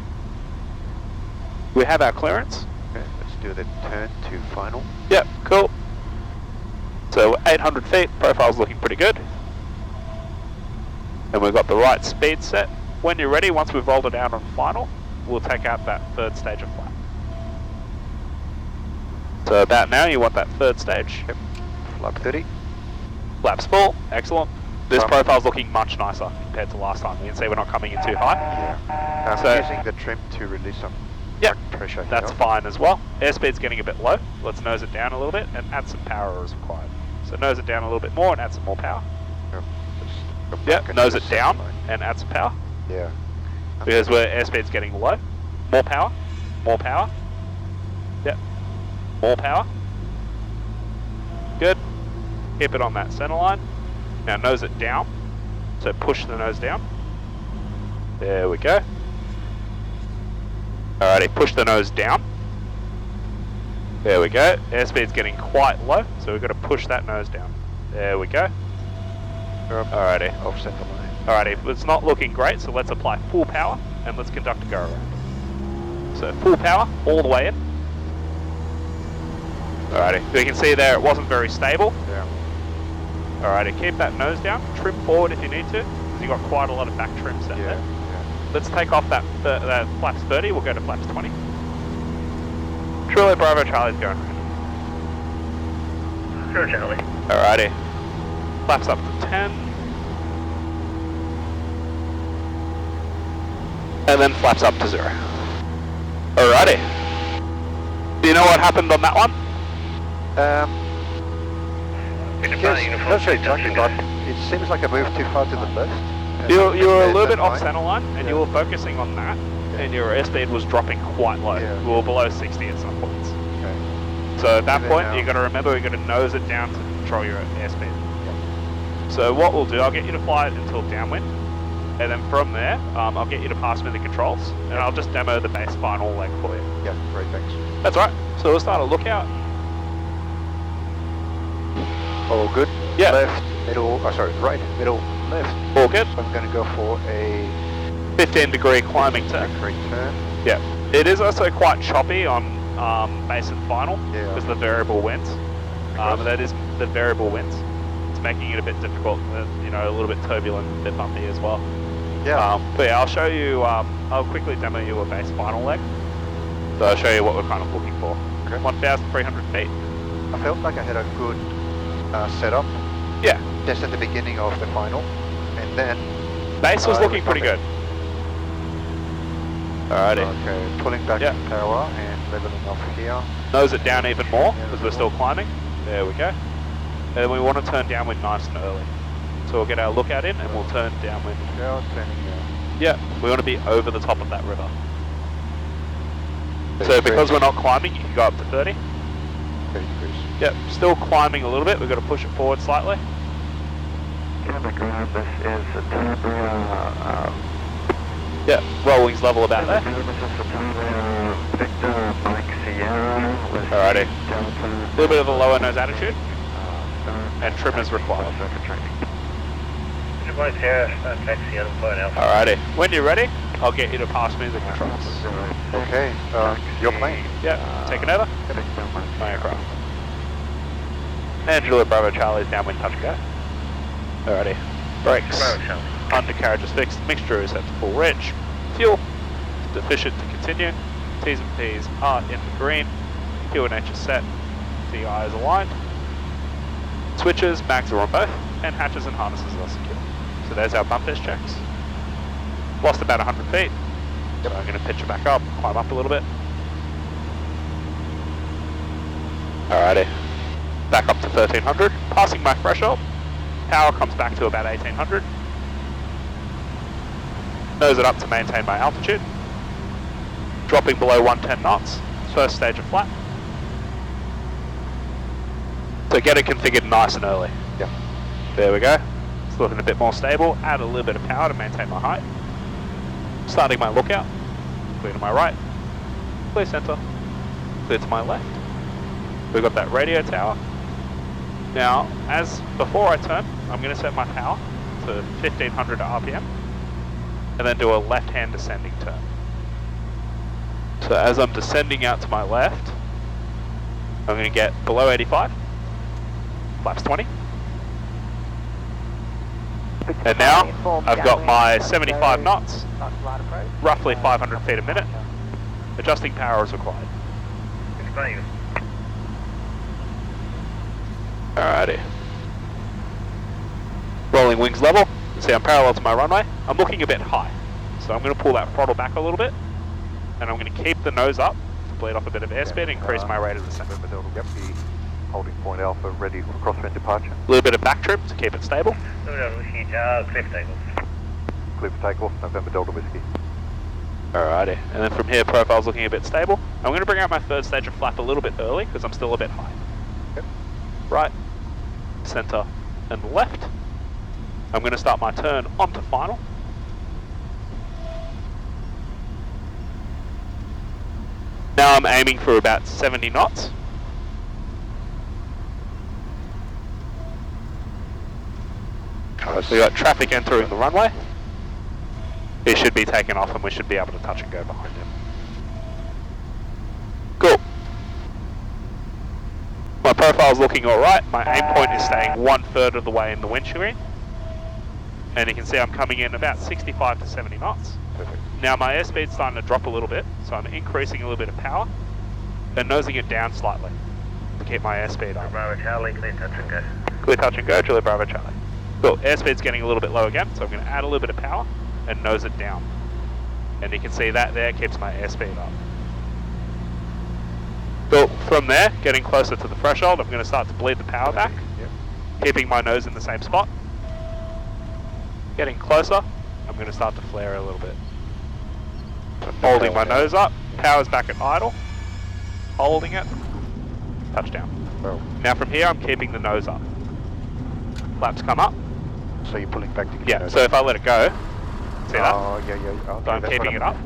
We have our clearance. Okay, let's do the turn to final. Yep, cool. So 800 feet, profile's looking pretty good. And we've got the right speed set. When you're ready, once we've rolled it out on final, we'll take out that third stage of flap. So about now you want that third stage. Yep. Flap 30. Flaps full, excellent. This Well- profile's looking much nicer compared to last time. You can see we're not coming in too high. Yeah. I'm So- using the trim to release some Yep, pressure here. that's fine as well. Airspeed's getting a bit low. Let's nose it down a little bit and add some power as required. So nose it down a little bit more and add some more power. Yep. Just go back Yep, and nose do it the down same line. and add some power. Yeah. Because where airspeed's getting low. More power. More power. Yep. More power. Good. Keep it on that center line. Now nose it down. So push the nose down. There we go. Alrighty, push the nose down. There we go. Airspeed's getting quite low, so we've got to push that nose down. There we go. Alrighty. Offset the line. Alrighty, it's not looking great, so let's apply full power and let's conduct a go around. So full power, all the way in. Alrighty, so you can see there it wasn't very stable. Yeah. Alrighty, keep that nose down, trim forward if you need to, because you've got quite a lot of back trim set Yeah. there. Let's take off that flaps 30, we'll go to flaps 20. Truly Bravo Charlie's going around. Sure, Charlie. Alrighty, flaps up to 10. And then flaps up to 0. Alrighty. Do you know what happened on that one? Yes, that's really talking about. It seems like I moved too far to the left. You were a little That bit off line. center line, and you were focusing on that, and your airspeed was dropping quite low. Yeah. We were below 60 at some points. Okay. So at that then point, now- you got to remember, you got to nose it down to control your airspeed. So what we'll do, I'll get you to fly it until downwind, and then from there, I'll get you to pass me the controls, and I'll just demo the base final leg for you. Yeah, great, thanks. That's right. So we'll start a lookout. All good. Yeah. Left, middle, right, middle, left. All good. So I'm going to go for a 15-degree climbing turn. degree turn. Yeah. It is also quite choppy on base and final Yeah. because of the variable winds. That is the variable winds. It's making it a bit difficult, you know, a little bit turbulent, a bit bumpy as well. Yeah. But yeah, I'll show you, I'll quickly demo you a base final leg. So I'll show you what we're kind of looking for. Okay. 1,300 feet. I felt like I had a good setup. Yeah. Just at the beginning of the final, and then Base was looking pretty good. Alrighty. Okay, pulling back Yeah. power and leveling off here. Nose it down even more because we're still climbing. There we go. And we want to turn downwind nice and early. So we'll get our lookout in and we'll turn downwind. Yeah, turning Yeah, we want to be over the top of that river. So 30 because we're degrees. not climbing, you can go up to 30. 30 degrees. Yep, still climbing a little bit. We've got to push it forward slightly. This is a Yep, roll wings level about there. Victor Mike Sierra. Alrighty. A little bit of a lower nose attitude. And trim is required. Alrighty. When you're ready, I'll get you to pass me the controls. Okay, your plane. Yep, taking over. My aircraft. And Juliet Bravo Charlie's downwind touch go. Alrighty. Brakes. Undercarriage is fixed. Mixture is set to full reg. Fuel sufficient to continue. T's and P's are in the green. QNH is set. TI is aligned. Switches, mags are on both, and hatches and harnesses are secure. So there's our bump test checks. Lost about 100 feet. So I'm going to pitch it back up, climb up a little bit. Alrighty. Back up to 1300. Passing my threshold. Power comes back to about 1800. Nose it up to maintain my altitude. Dropping below 110 knots. First stage of flap. So get it configured nice and early. Yeah. There we go. It's looking a bit more stable. Add a little bit of power to maintain my height. Starting my lookout. Clear to my right. Clear center. Clear to my left. We've got that radio tower. Now, as before I turn, I'm going to set my power to 1500 RPM. And then do a left-hand descending turn. So as I'm descending out to my left, I'm going to get below 85, flaps 20. And now I've got my 75 knots, roughly 500 feet a minute. Adjusting power is required. Alrighty. Rolling wings level. See, I'm parallel to my runway. I'm looking a bit high, so I'm going to pull that throttle back a little bit, and I'm going to keep the nose up to bleed off a bit of airspeed and increase my rate of descent. Yep, the holding point alpha ready for crosswind departure. A little bit of back trim to keep it stable. Clear for takeoff, November Delta Whiskey. Alrighty, and then from here, profile's looking a bit stable. I'm going to bring out my third stage of flap a little bit early because I'm still a bit high. Yep. Right, center, and left. I'm going to start my turn onto final. Now I'm aiming for about 70 knots. We got traffic entering the runway. He should be taking off and we should be able to touch and go behind him. Cool. My profile's looking alright. My aim point is staying 1/3 of the way in the wind screen. And you can see I'm coming in about 65 to 70 knots. Perfect. Now my airspeed's starting to drop a little bit, so I'm increasing a little bit of power and nosing it down slightly to keep my airspeed up. Bravo Charlie, clear touch and go. Clear touch and go, Juliet Bravo Charlie. Cool, airspeed's getting a little bit low again, so I'm going to add a little bit of power and nose it down. And you can see that there keeps my airspeed up. Cool, from there, getting closer to the threshold, I'm going to start to bleed the power back, Yep. keeping my nose in the same spot. Getting closer, I'm going to start to flare a little bit. Holding my nose up, power's back at idle, holding it, touchdown. Well, Now from here I'm keeping the nose up. Flaps come up, so you're pulling back to get yeah, so if I let it go, see that? Oh, yeah. Okay, So I'm that's keeping what it up,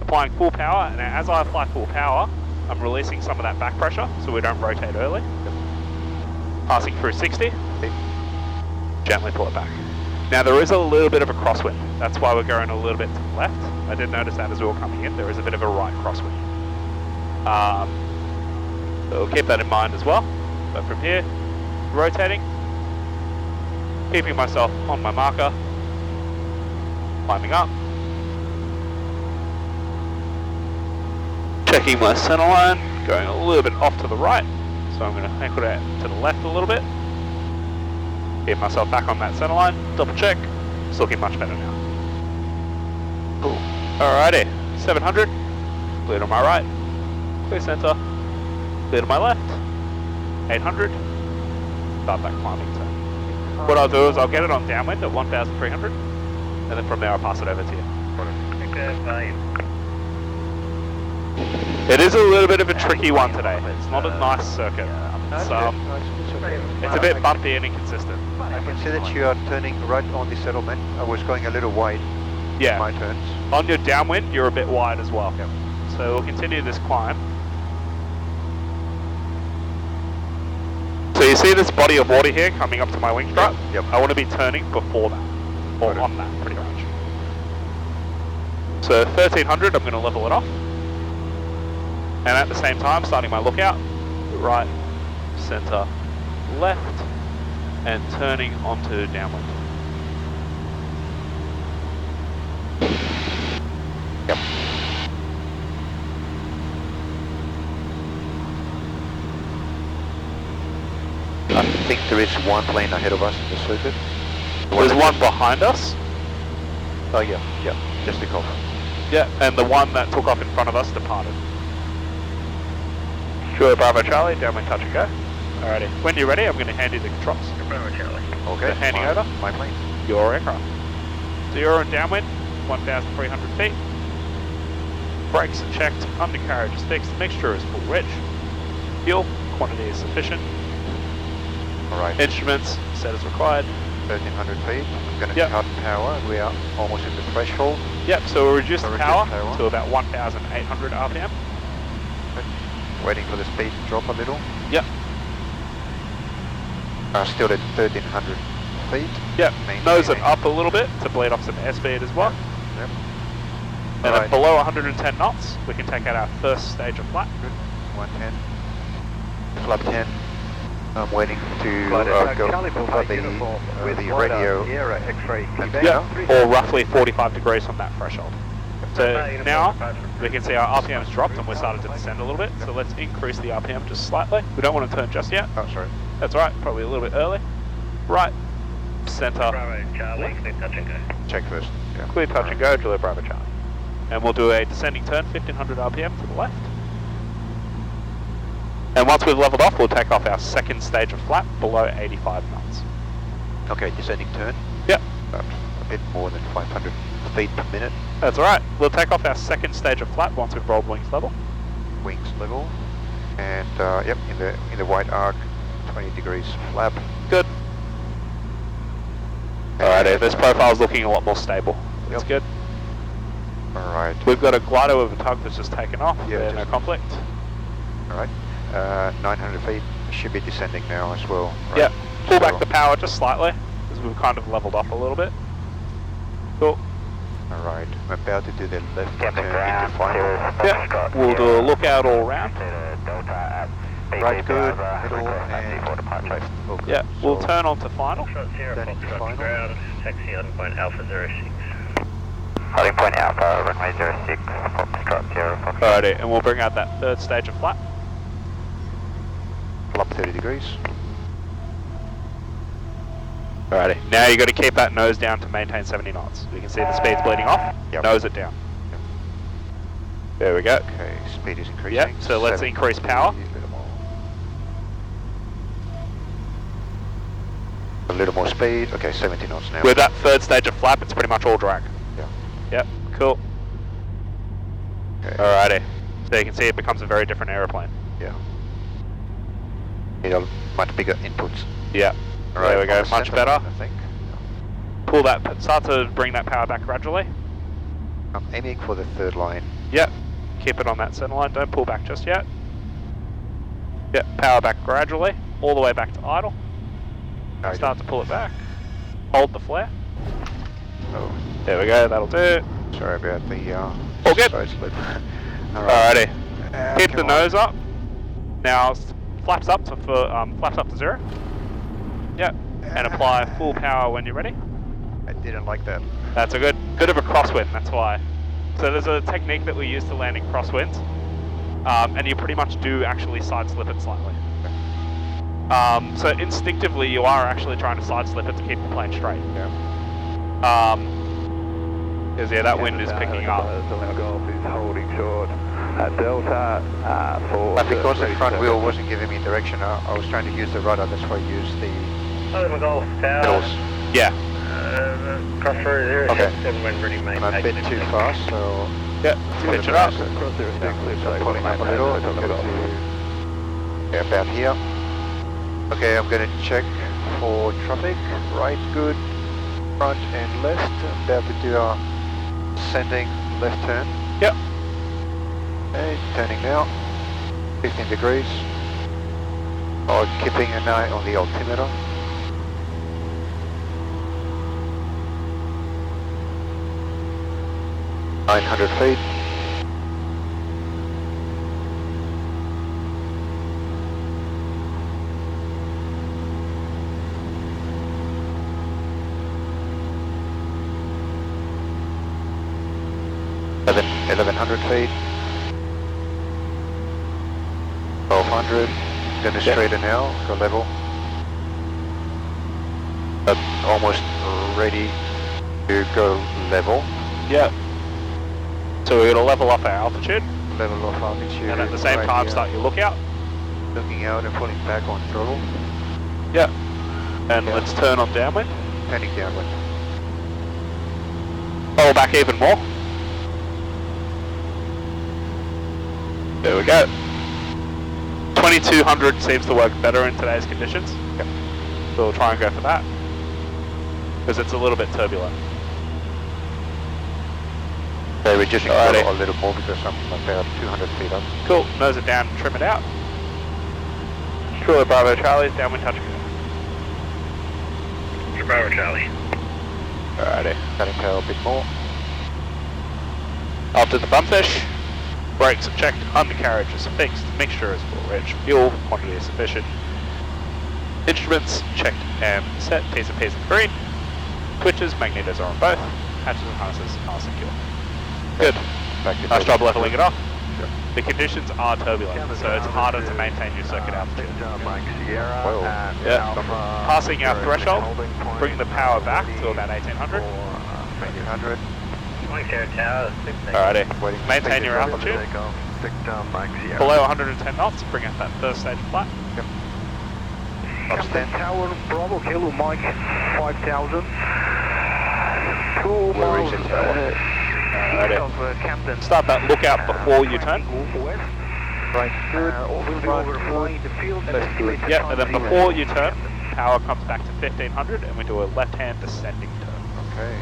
applying full power, and as I apply full power, I'm releasing some of that back pressure so we don't rotate early. Passing through 60, gently pull it back. Now there is a little bit of a crosswind. That's why we're going a little bit to the left. I did notice that as we were coming in. There is a bit of a right crosswind. So we'll keep that in mind as well. But from here, rotating, keeping myself on my marker, climbing up, checking my center line, going a little bit off to the right. So I'm going to anchor it to the left a little bit. Keep myself back on that center line, double check. It's looking much better now. Cool. Alrighty, 700, clear to my right, clear center, clear to my left, 800, start that climbing turn. What I'll do is I'll get it on downwind at 1,300, and then from there I'll pass it over to you. It is a little bit of a tricky one today. It's not a nice circuit. It's a bit bumpy and inconsistent. I can see that you are turning right on the settlement. I was going a little wide Yeah. in my turns. On your downwind, you're a bit wide as well. Yep. So we'll continue this climb. So you see this body of water here coming up to my wing strut? Yep. I want to be turning before that, or on that, pretty much. So 1300, I'm going to level it off. And at the same time, starting my lookout, right, center, left, and turning onto downwind. Yep. I think there is one plane ahead of us in the circuit. There's one behind us. Oh yeah, just a call. Yeah, and the one that took off in front of us departed. Sure, Bravo Charlie, downwind touch and go. Alrighty, when you're ready, I'm going to hand you the controls. Bravo Charlie. Okay. So handing over my plane. your aircraft. So you're on downwind, 1,300 feet. Brakes are checked, undercarriage is fixed, mixture is full rich. Fuel quantity is sufficient. Alright. Instruments set as required. 1,300 feet. I'm going to Yep. cut power. We are almost in the threshold. Yep, so we'll reduce the power power to about 1,800 RPM. Waiting for the speed to drop a little. Yep. Still at 1,300 feet. Yep, Maintaining. nose it up a little bit to bleed off some airspeed as well. Yep. And then Alright. below 110 knots, we can take out our first stage of flat. Good. 110. Flap 10. I'm waiting to go for with the radio. Yeah, or roughly 45 degrees from that threshold. So now we can see our RPM's dropped and we're starting to descend a little bit. So let's increase the RPM just slightly. We don't want to turn just yet. Oh, sorry. That's all right, probably a little bit early. Right, center, Bravo Charlie, clear touch and go. Check first. Yeah. clear touch and go, Julia Bravo Charlie. And we'll do a descending turn, 1500 RPM to the left. And once we've leveled off, we'll take off our second stage of flap below 85 knots. Okay, descending turn. Yep. About a bit more than 500 feet per minute. That's all right. We'll take off our second stage of flap once we've rolled wings level. Wings level. And yep, in the white arc, 20 degrees flap. Good. Alrighty, this profile's looking a lot more stable. That's Yep. good. Alright. We've got a glider with a tug that's just taken off. Yeah, Yeah, no just- conflict. Alright. 900 feet. Should be descending now as well. Right. Yeah, pull back So- the power just slightly, because we've kind of leveled off a little bit. Cool. Alright, I'm about to do the left Get the turn ground, into final. Yeah, we'll do a lookout all round. Delta at Right, good, middle, and left. Oh, good. Yeah, we'll So, turn on to final. Sierra Then into Foxtrot final. ground, taxi on point Alpha 06. Holding point Alpha, runway 06, Foxtrot, Sierra Foxtrot. Alrighty, and we'll bring out that third stage of flap. Flap 30 degrees. Alrighty, now you've got to keep that nose down to maintain 70 knots. You can see the speed's bleeding off. Yep. Nose it down. Yep. There we go. Okay, speed is increasing. Yep, so let's 70, increase power. A little more speed. Okay, 70 knots now. With that third stage of flap, it's pretty much all drag. Yeah. Yep, cool. Okay. Alrighty, so you can see it becomes a very different aeroplane. Yeah. Need a much bigger inputs. Yeah, Alright, there we go, on the much center better. line, I think. Pull that, start to bring that power back gradually. I'm aiming for the third line. Yep, keep it on that center line, don't pull back just yet. Yep, power back gradually, all the way back to idle. Idle. Start to pull it back. Hold the flare. Oh, There we go, that'll do it. sorry about the All good. side slip. Alright. Alrighty. Keep the nose up. Now flaps up to flaps up to 0. Yep. And apply full power when you're ready. I didn't like that. That's a good of a crosswind, that's why. So there's a technique that we use to land in crosswinds, and you pretty much do actually side slip it slightly. So instinctively you are actually trying to side slip it to keep the plane straight. Yeah. Because yeah, that wind is picking up. Golf is holding short at Delta for... But because the front wheel wasn't giving me direction, I was trying to use the rudder, that's why I used the Golf Tower. pedals. Yeah. Cross road 06, Okay. when ready, mate. I'm a bit too fast, so... Yeah, pitch it up. Cross 06, I'm pulling up a little, get to yeah, about here. Okay, I'm going to check for traffic. Right, good. Front and left. I'm about to do our descending left turn. Yep. Okay, turning now. 15 degrees. Oh, keeping an eye on the altimeter. $900 feet. $1,100 feet. 1200. Gonna straighten now, go level. Almost ready to go level. Yeah. So we're going to level up our altitude, Level off altitude. and at the same right time here. start your lookout. Looking out and pulling back on throttle. Yeah. And Yeah. let's turn on downwind. Turning downwind. Pull back even more. There we go. 2200 seems to work better in today's conditions. Yep. So we'll try and go for that. Because it's a little bit turbulent. Okay, reducing Alrighty. throttle a little more because I'm about 200 feet up. Cool, nose it down and trim it out. Truly Bravo Charlie's downwind touch. Bravo Charlie. Alrighty. Cutting tail a bit more. After the bump fish, brakes are checked, undercarriage is fixed, mixture is full rich, fuel quantity is sufficient. Instruments checked and set, T's and P's are green. Twitches, magnetos are on both. Hatches and harnesses are secure. Good. Nice job leveling it off. Sure. The conditions are turbulent, so it's harder to maintain your circuit altitude. Well, Yeah. Passing our threshold, bring the power back to about 1800. 1800. Tower, Alrighty. Waiting. Maintain your altitude. Below 110 knots, bring up that first stage flat. Upstand. Tower, Bravo, Kilo Mike, 5000. 2 We'll miles reach it, tower. Alrighty. of Camden. Start that lookout before you turn. West. Right, good. We'll be overflying the field. That's good. Yeah, and then before you turn, power comes back to 1500 and we do a left-hand descending turn. Okay.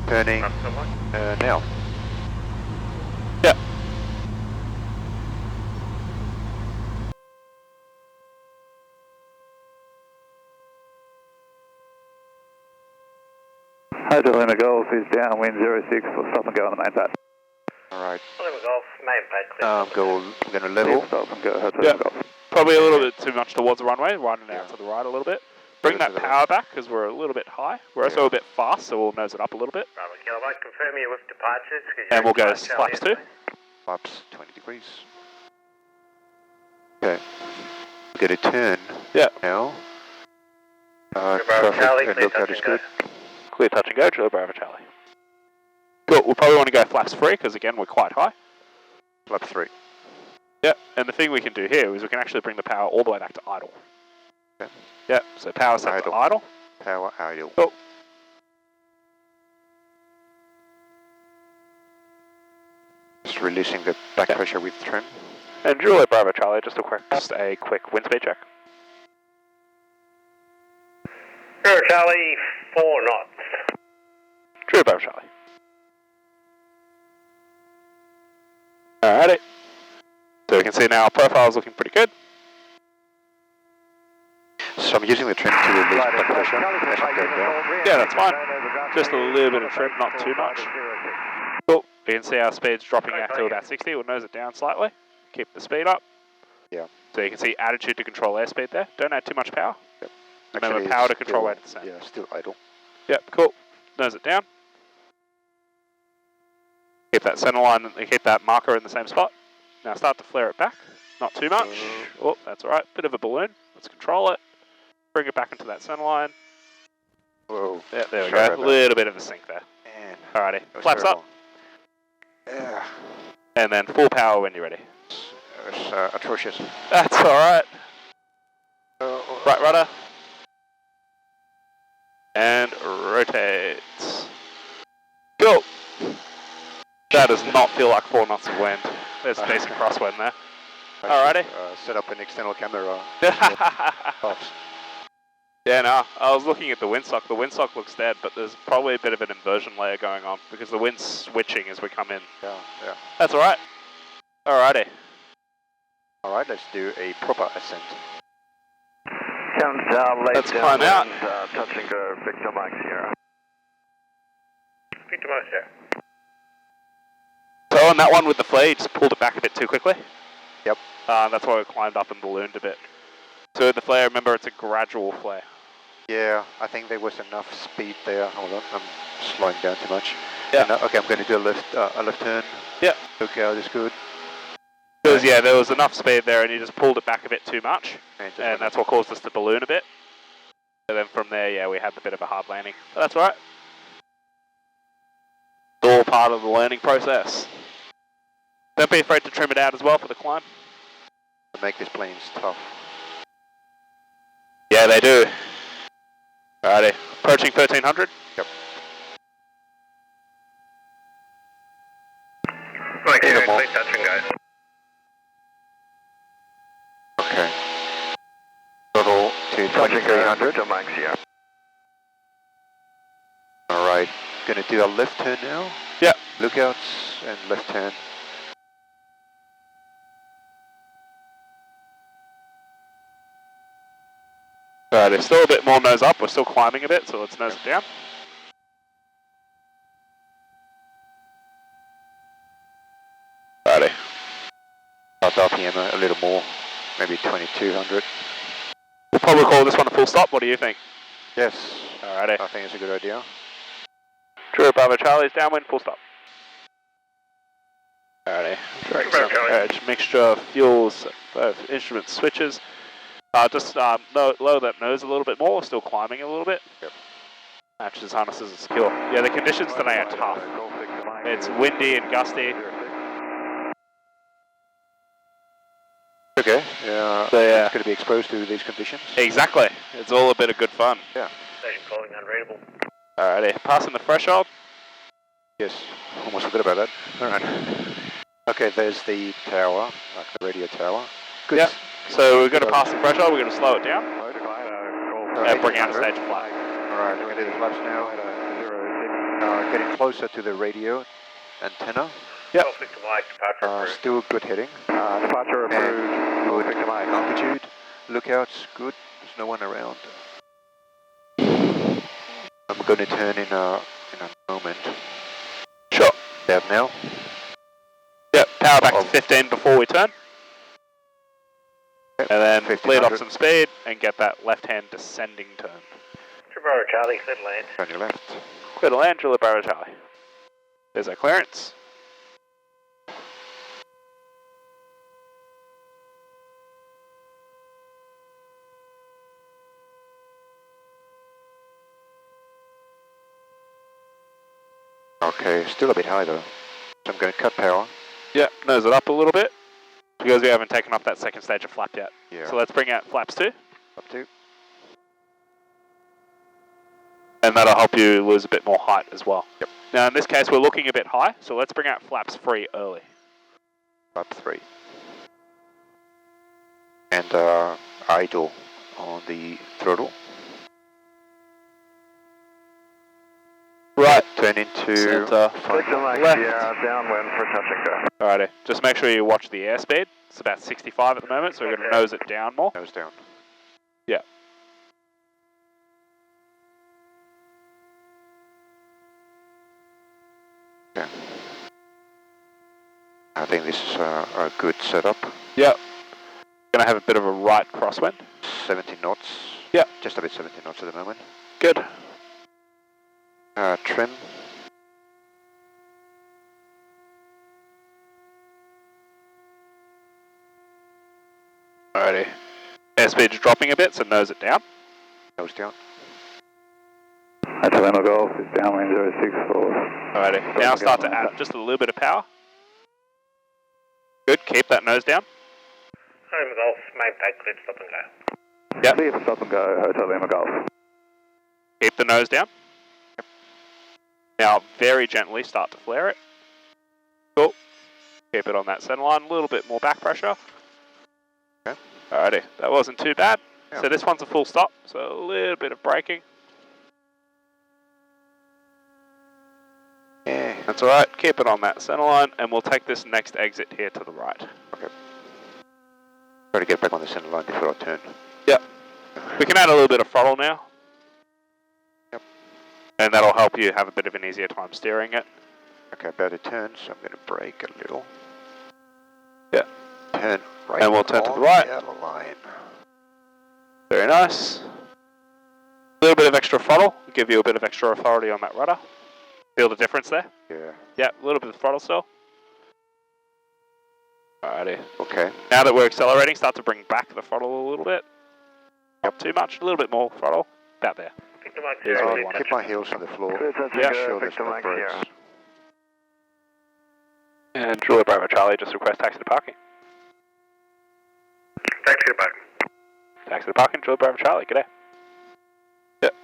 Turning now. Yeah. Hotel Lima Golf is downwind 06 for stop and go on the main path. Alright. Golf, main pad clear. We're going to level. Stop and go, Hotel Yeah. Lima Golf. Probably a little bit too much towards the runway, widening out to the right a little bit. Bring Go that to the power back because we're a little bit high. We're also Yeah. a bit fast, so we'll nose it up a little bit. Bravo Kilo Mike, confirm you with departures. And we'll go flaps too. Flaps 20 degrees. Okay. We're going to turn Yeah. now. Bravo Traffic Charlie, and clear lookout touch is and go. good. Clear touch and go, Julie Bravo Charlie. Cool, we'll probably want to go flaps free because again, we're quite high. Flap 3. Yeah, and the thing we can do here is we can actually bring the power all the way back to idle. Okay. Yeah, so power set to idle. Power idle. Cool. Just releasing the back pressure with trim. And Julie Bravo Charlie, just a quick wind speed check. Bravo Charlie, 4 knots. Julie Bravo Charlie. Alrighty. So we can see now our profile is looking pretty good. So I'm using the trim to release the pressure as I'm going down. Yeah, that's fine. Just a little bit of trim, not too much. Cool. You can see our speed's dropping out to about 60. We'll nose it down slightly. Keep the speed up. Yeah. So you can see attitude to control airspeed there. Don't add too much power. Yep. Remember, Actually, power to it's control still, rate is the same. Yeah, still idle. Yep, cool. Nose it down. Keep that center line, keep that marker in the same spot. Now start to flare it back. Not too much. Oh, that's alright. Bit of a balloon. Let's control it. Bring it back into that center line. Whoa. Yeah, there we go. A little bit of a sink there. Man. Alrighty. Flaps up. Yeah. And then full power when you're ready. It's atrocious. That's alright. Right rudder. And rotate. Go. That does not feel like 4 knots of wind. There's a decent crosswind there. Alrighty. Set up an external camera. Yeah, no, I was looking at the windsock. The windsock looks dead, but there's probably a bit of an inversion layer going on because the wind's switching as we come in. Yeah, yeah. That's alright. Alrighty. Alright, let's do a proper ascent. Let's climb out. Touching Victor Mike Sierra. Victor Mike Sierra. So on that one with the flare, you just pulled it back a bit too quickly. Yep. That's why we climbed up and ballooned a bit. So with the flare, remember it's a gradual flare. Yeah, I think there was enough speed there. Hold on, I'm slowing down too much. Yeah. And, okay, I'm going to do a left turn. Yeah. Look out is good. Because yeah, there was enough speed there and you just pulled it back a bit too much. And that's what caused us to balloon a bit. And then from there, yeah, we had a bit of a hard landing. But that's alright. It's all part of the learning process. Don't be afraid to trim it out as well for the climb. to make these planes tough. Yeah, they do. Alrighty, approaching 1300. Yep. Right, please touch and go. Okay. Total to 2300. To max, yeah. Alright, gonna do a left turn now. Yeah. Lookouts and left turn. Alright, there's still a bit more nose up, we're still climbing a bit, so let's nose it down. Alrighty. Up RPM a little more, maybe 2200. We'll probably call this one a full stop, what do you think? Yes. Alrighty. I think it's a good idea. True, Bravo Charlie's downwind, full stop. Alrighty. Just mixture of fuels, both instrument switches. Just lower that nose a little bit more, still climbing a little bit. Yep. Matches harnesses are secure. Yeah, the conditions today are tough. It's windy and gusty. Okay, yeah, So, yeah. it's going to be exposed to these conditions. Exactly. It's all a bit of good fun. Yeah. Station calling unreadable. Alrighty, passing the threshold. Yes, almost forgot about that. Alright. Okay, there's the tower, like the radio tower. Good. Yep. So we're going to pass the threshold, we're going to slow it down. And bring out a stage flat. Alright, we're going to do the flaps now. Getting closer to the radio antenna. Yep. Still good heading. Departure approved. Good altitude. Lookouts, good. There's no one around. I'm going to turn in a moment. Sure. Down now. Yep, power back to 15 before we turn. Yep. And then lead off 1500. some speed and get that left-hand descending turn. Trevor Charlie, clear to land. On your left. Clear to land, Julia Bravo Charlie. There's our clearance. Okay, still a bit high though. So I'm going to cut power. Yeah, nose it up a little bit because we haven't taken off that second stage of flap yet. Yeah. So let's bring out flaps 2. Up to. And that'll help you lose a bit more height as well. Yep. Now in this case we're looking a bit high, so let's bring out flaps 3 early. Up 3. And idle on the throttle. Right. Turn into Center. Left. Yeah, downwind for touch and go. Alrighty, just make sure you watch the airspeed. It's about 65 at the moment, so we're going to nose it down more. nose down. Yeah. I think this is a good setup. Yep. Gonna have a bit of a right crosswind. 70 knots. Yep. Just a bit 70 knots at the moment. Good. Trim. Alrighty. Airspeed's dropping a bit, so nose it down. Nose down. That's Lima Golf, it's downwind 064. Alrighty. Now start to add just a little bit of power. Good. Keep that nose down. Lima Golf, main tag cleared, stop and go. Yep. Clear for stop and go, Hotel Lima Golf. Keep the nose down. Now very gently start to flare it. Cool. Keep it on that center line, a little bit more back pressure. Okay. Alrighty, that wasn't too bad. Yeah. So this one's a full stop, so a little bit of braking. Yeah. That's alright, keep it on that center line, and we'll take this next exit here to the right. Okay. Try to get back on the center line before I turn. Yep. We can add a little bit of throttle now. Yep. And that'll help you have a bit of an easier time steering it. Okay, about to turn, so I'm going to brake a little. Yeah. Turn right. And we'll turn to on the right. Yellow line. Very nice. A little bit of extra throttle, will give you a bit of extra authority on that rudder. Feel the difference there? Yeah. Yeah, a little bit of throttle still. Alrighty. Okay. Now that we're accelerating, start to bring back the throttle a little bit. Not too much, a little bit more throttle. About there. Victor Mike Here's 0, what I'll we want. keep my heels on the floor. Yeah, Make sure there's Victor no Mike brakes. 0. And Julia Bravo Charlie, just request taxi to parking. taxi to back. Taxi to parking, Julia Bravo Charlie, g'day. Yep.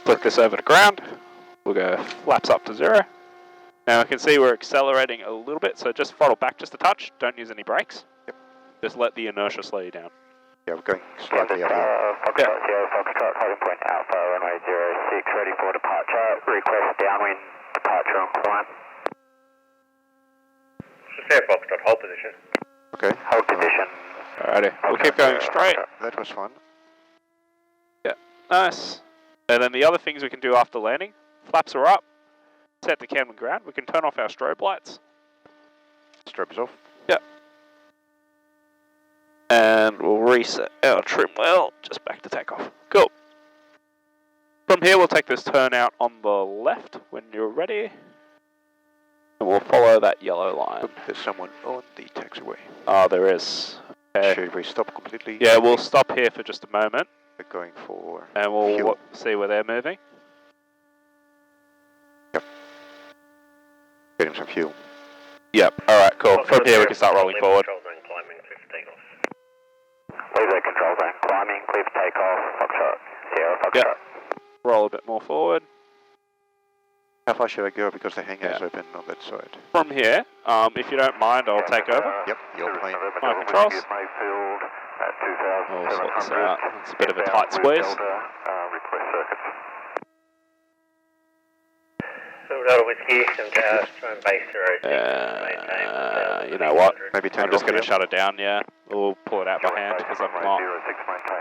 Flick this over to ground. We'll go flaps up to 0. Now I can see we're accelerating a little bit, so just throttle back just a touch. Don't use any brakes. Yep. Just let the inertia slow you down. Yeah, we're going slightly up here. Foxtrot 0, Foxtrot, holding point Alpha, runway 06, ready for departure. Request downwind departure on climb. Fair Foxtrot, hold position. Okay. Hold position. Alrighty, we'll keep going straight. That was fun. Yeah, nice. And then the other things we can do after landing, flaps are up, set the Camden ground, we can turn off our strobe lights. Strobe is off. Yep. And we'll reset our trim wheel, just back to takeoff. Cool. From here we'll take this turn out on the left when you're ready. And we'll follow that yellow line. There's someone on the taxiway. Oh, there is. Okay. Should we stop completely? Yeah, we'll stop here for just a moment. We're going for And we'll fuel. see where they're moving. Getting some fuel. Yep, alright, cool. From here we can start rolling forward. Control zone climbing 15 off. Leave the control zone climbing, clear for takeoff. Foxtrot 0, Foxtrot. Yep. Roll a bit more forward. How far should I go because the hangar is Yeah. open on that side? From here, if you don't mind, I'll take over. Yep, your plane. My controls. Mayfield at 2,700. We'll sort this out. It's a bit of a tight squeeze. Request circuits. Delta Whiskey, 7 Tower, try and base 06. You know what? Maybe turn I'm it just off going to here. shut it down, yeah. We'll pull it out by hand because I'm not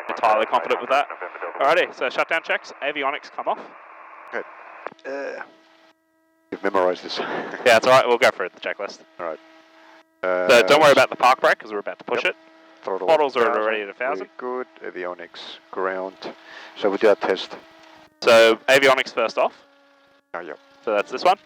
entirely confident with that. Alrighty, so shutdown checks. Avionics come off. You've memorized this. Yeah, it's alright. We'll go through the checklist. Alright. So don't worry about the park brake because we're about to push it. Throttle Throttles are 1,000, already at 1,000. Very good. Avionics, ground. So we do our test. So avionics first off. Oh, yeah. So that's this one.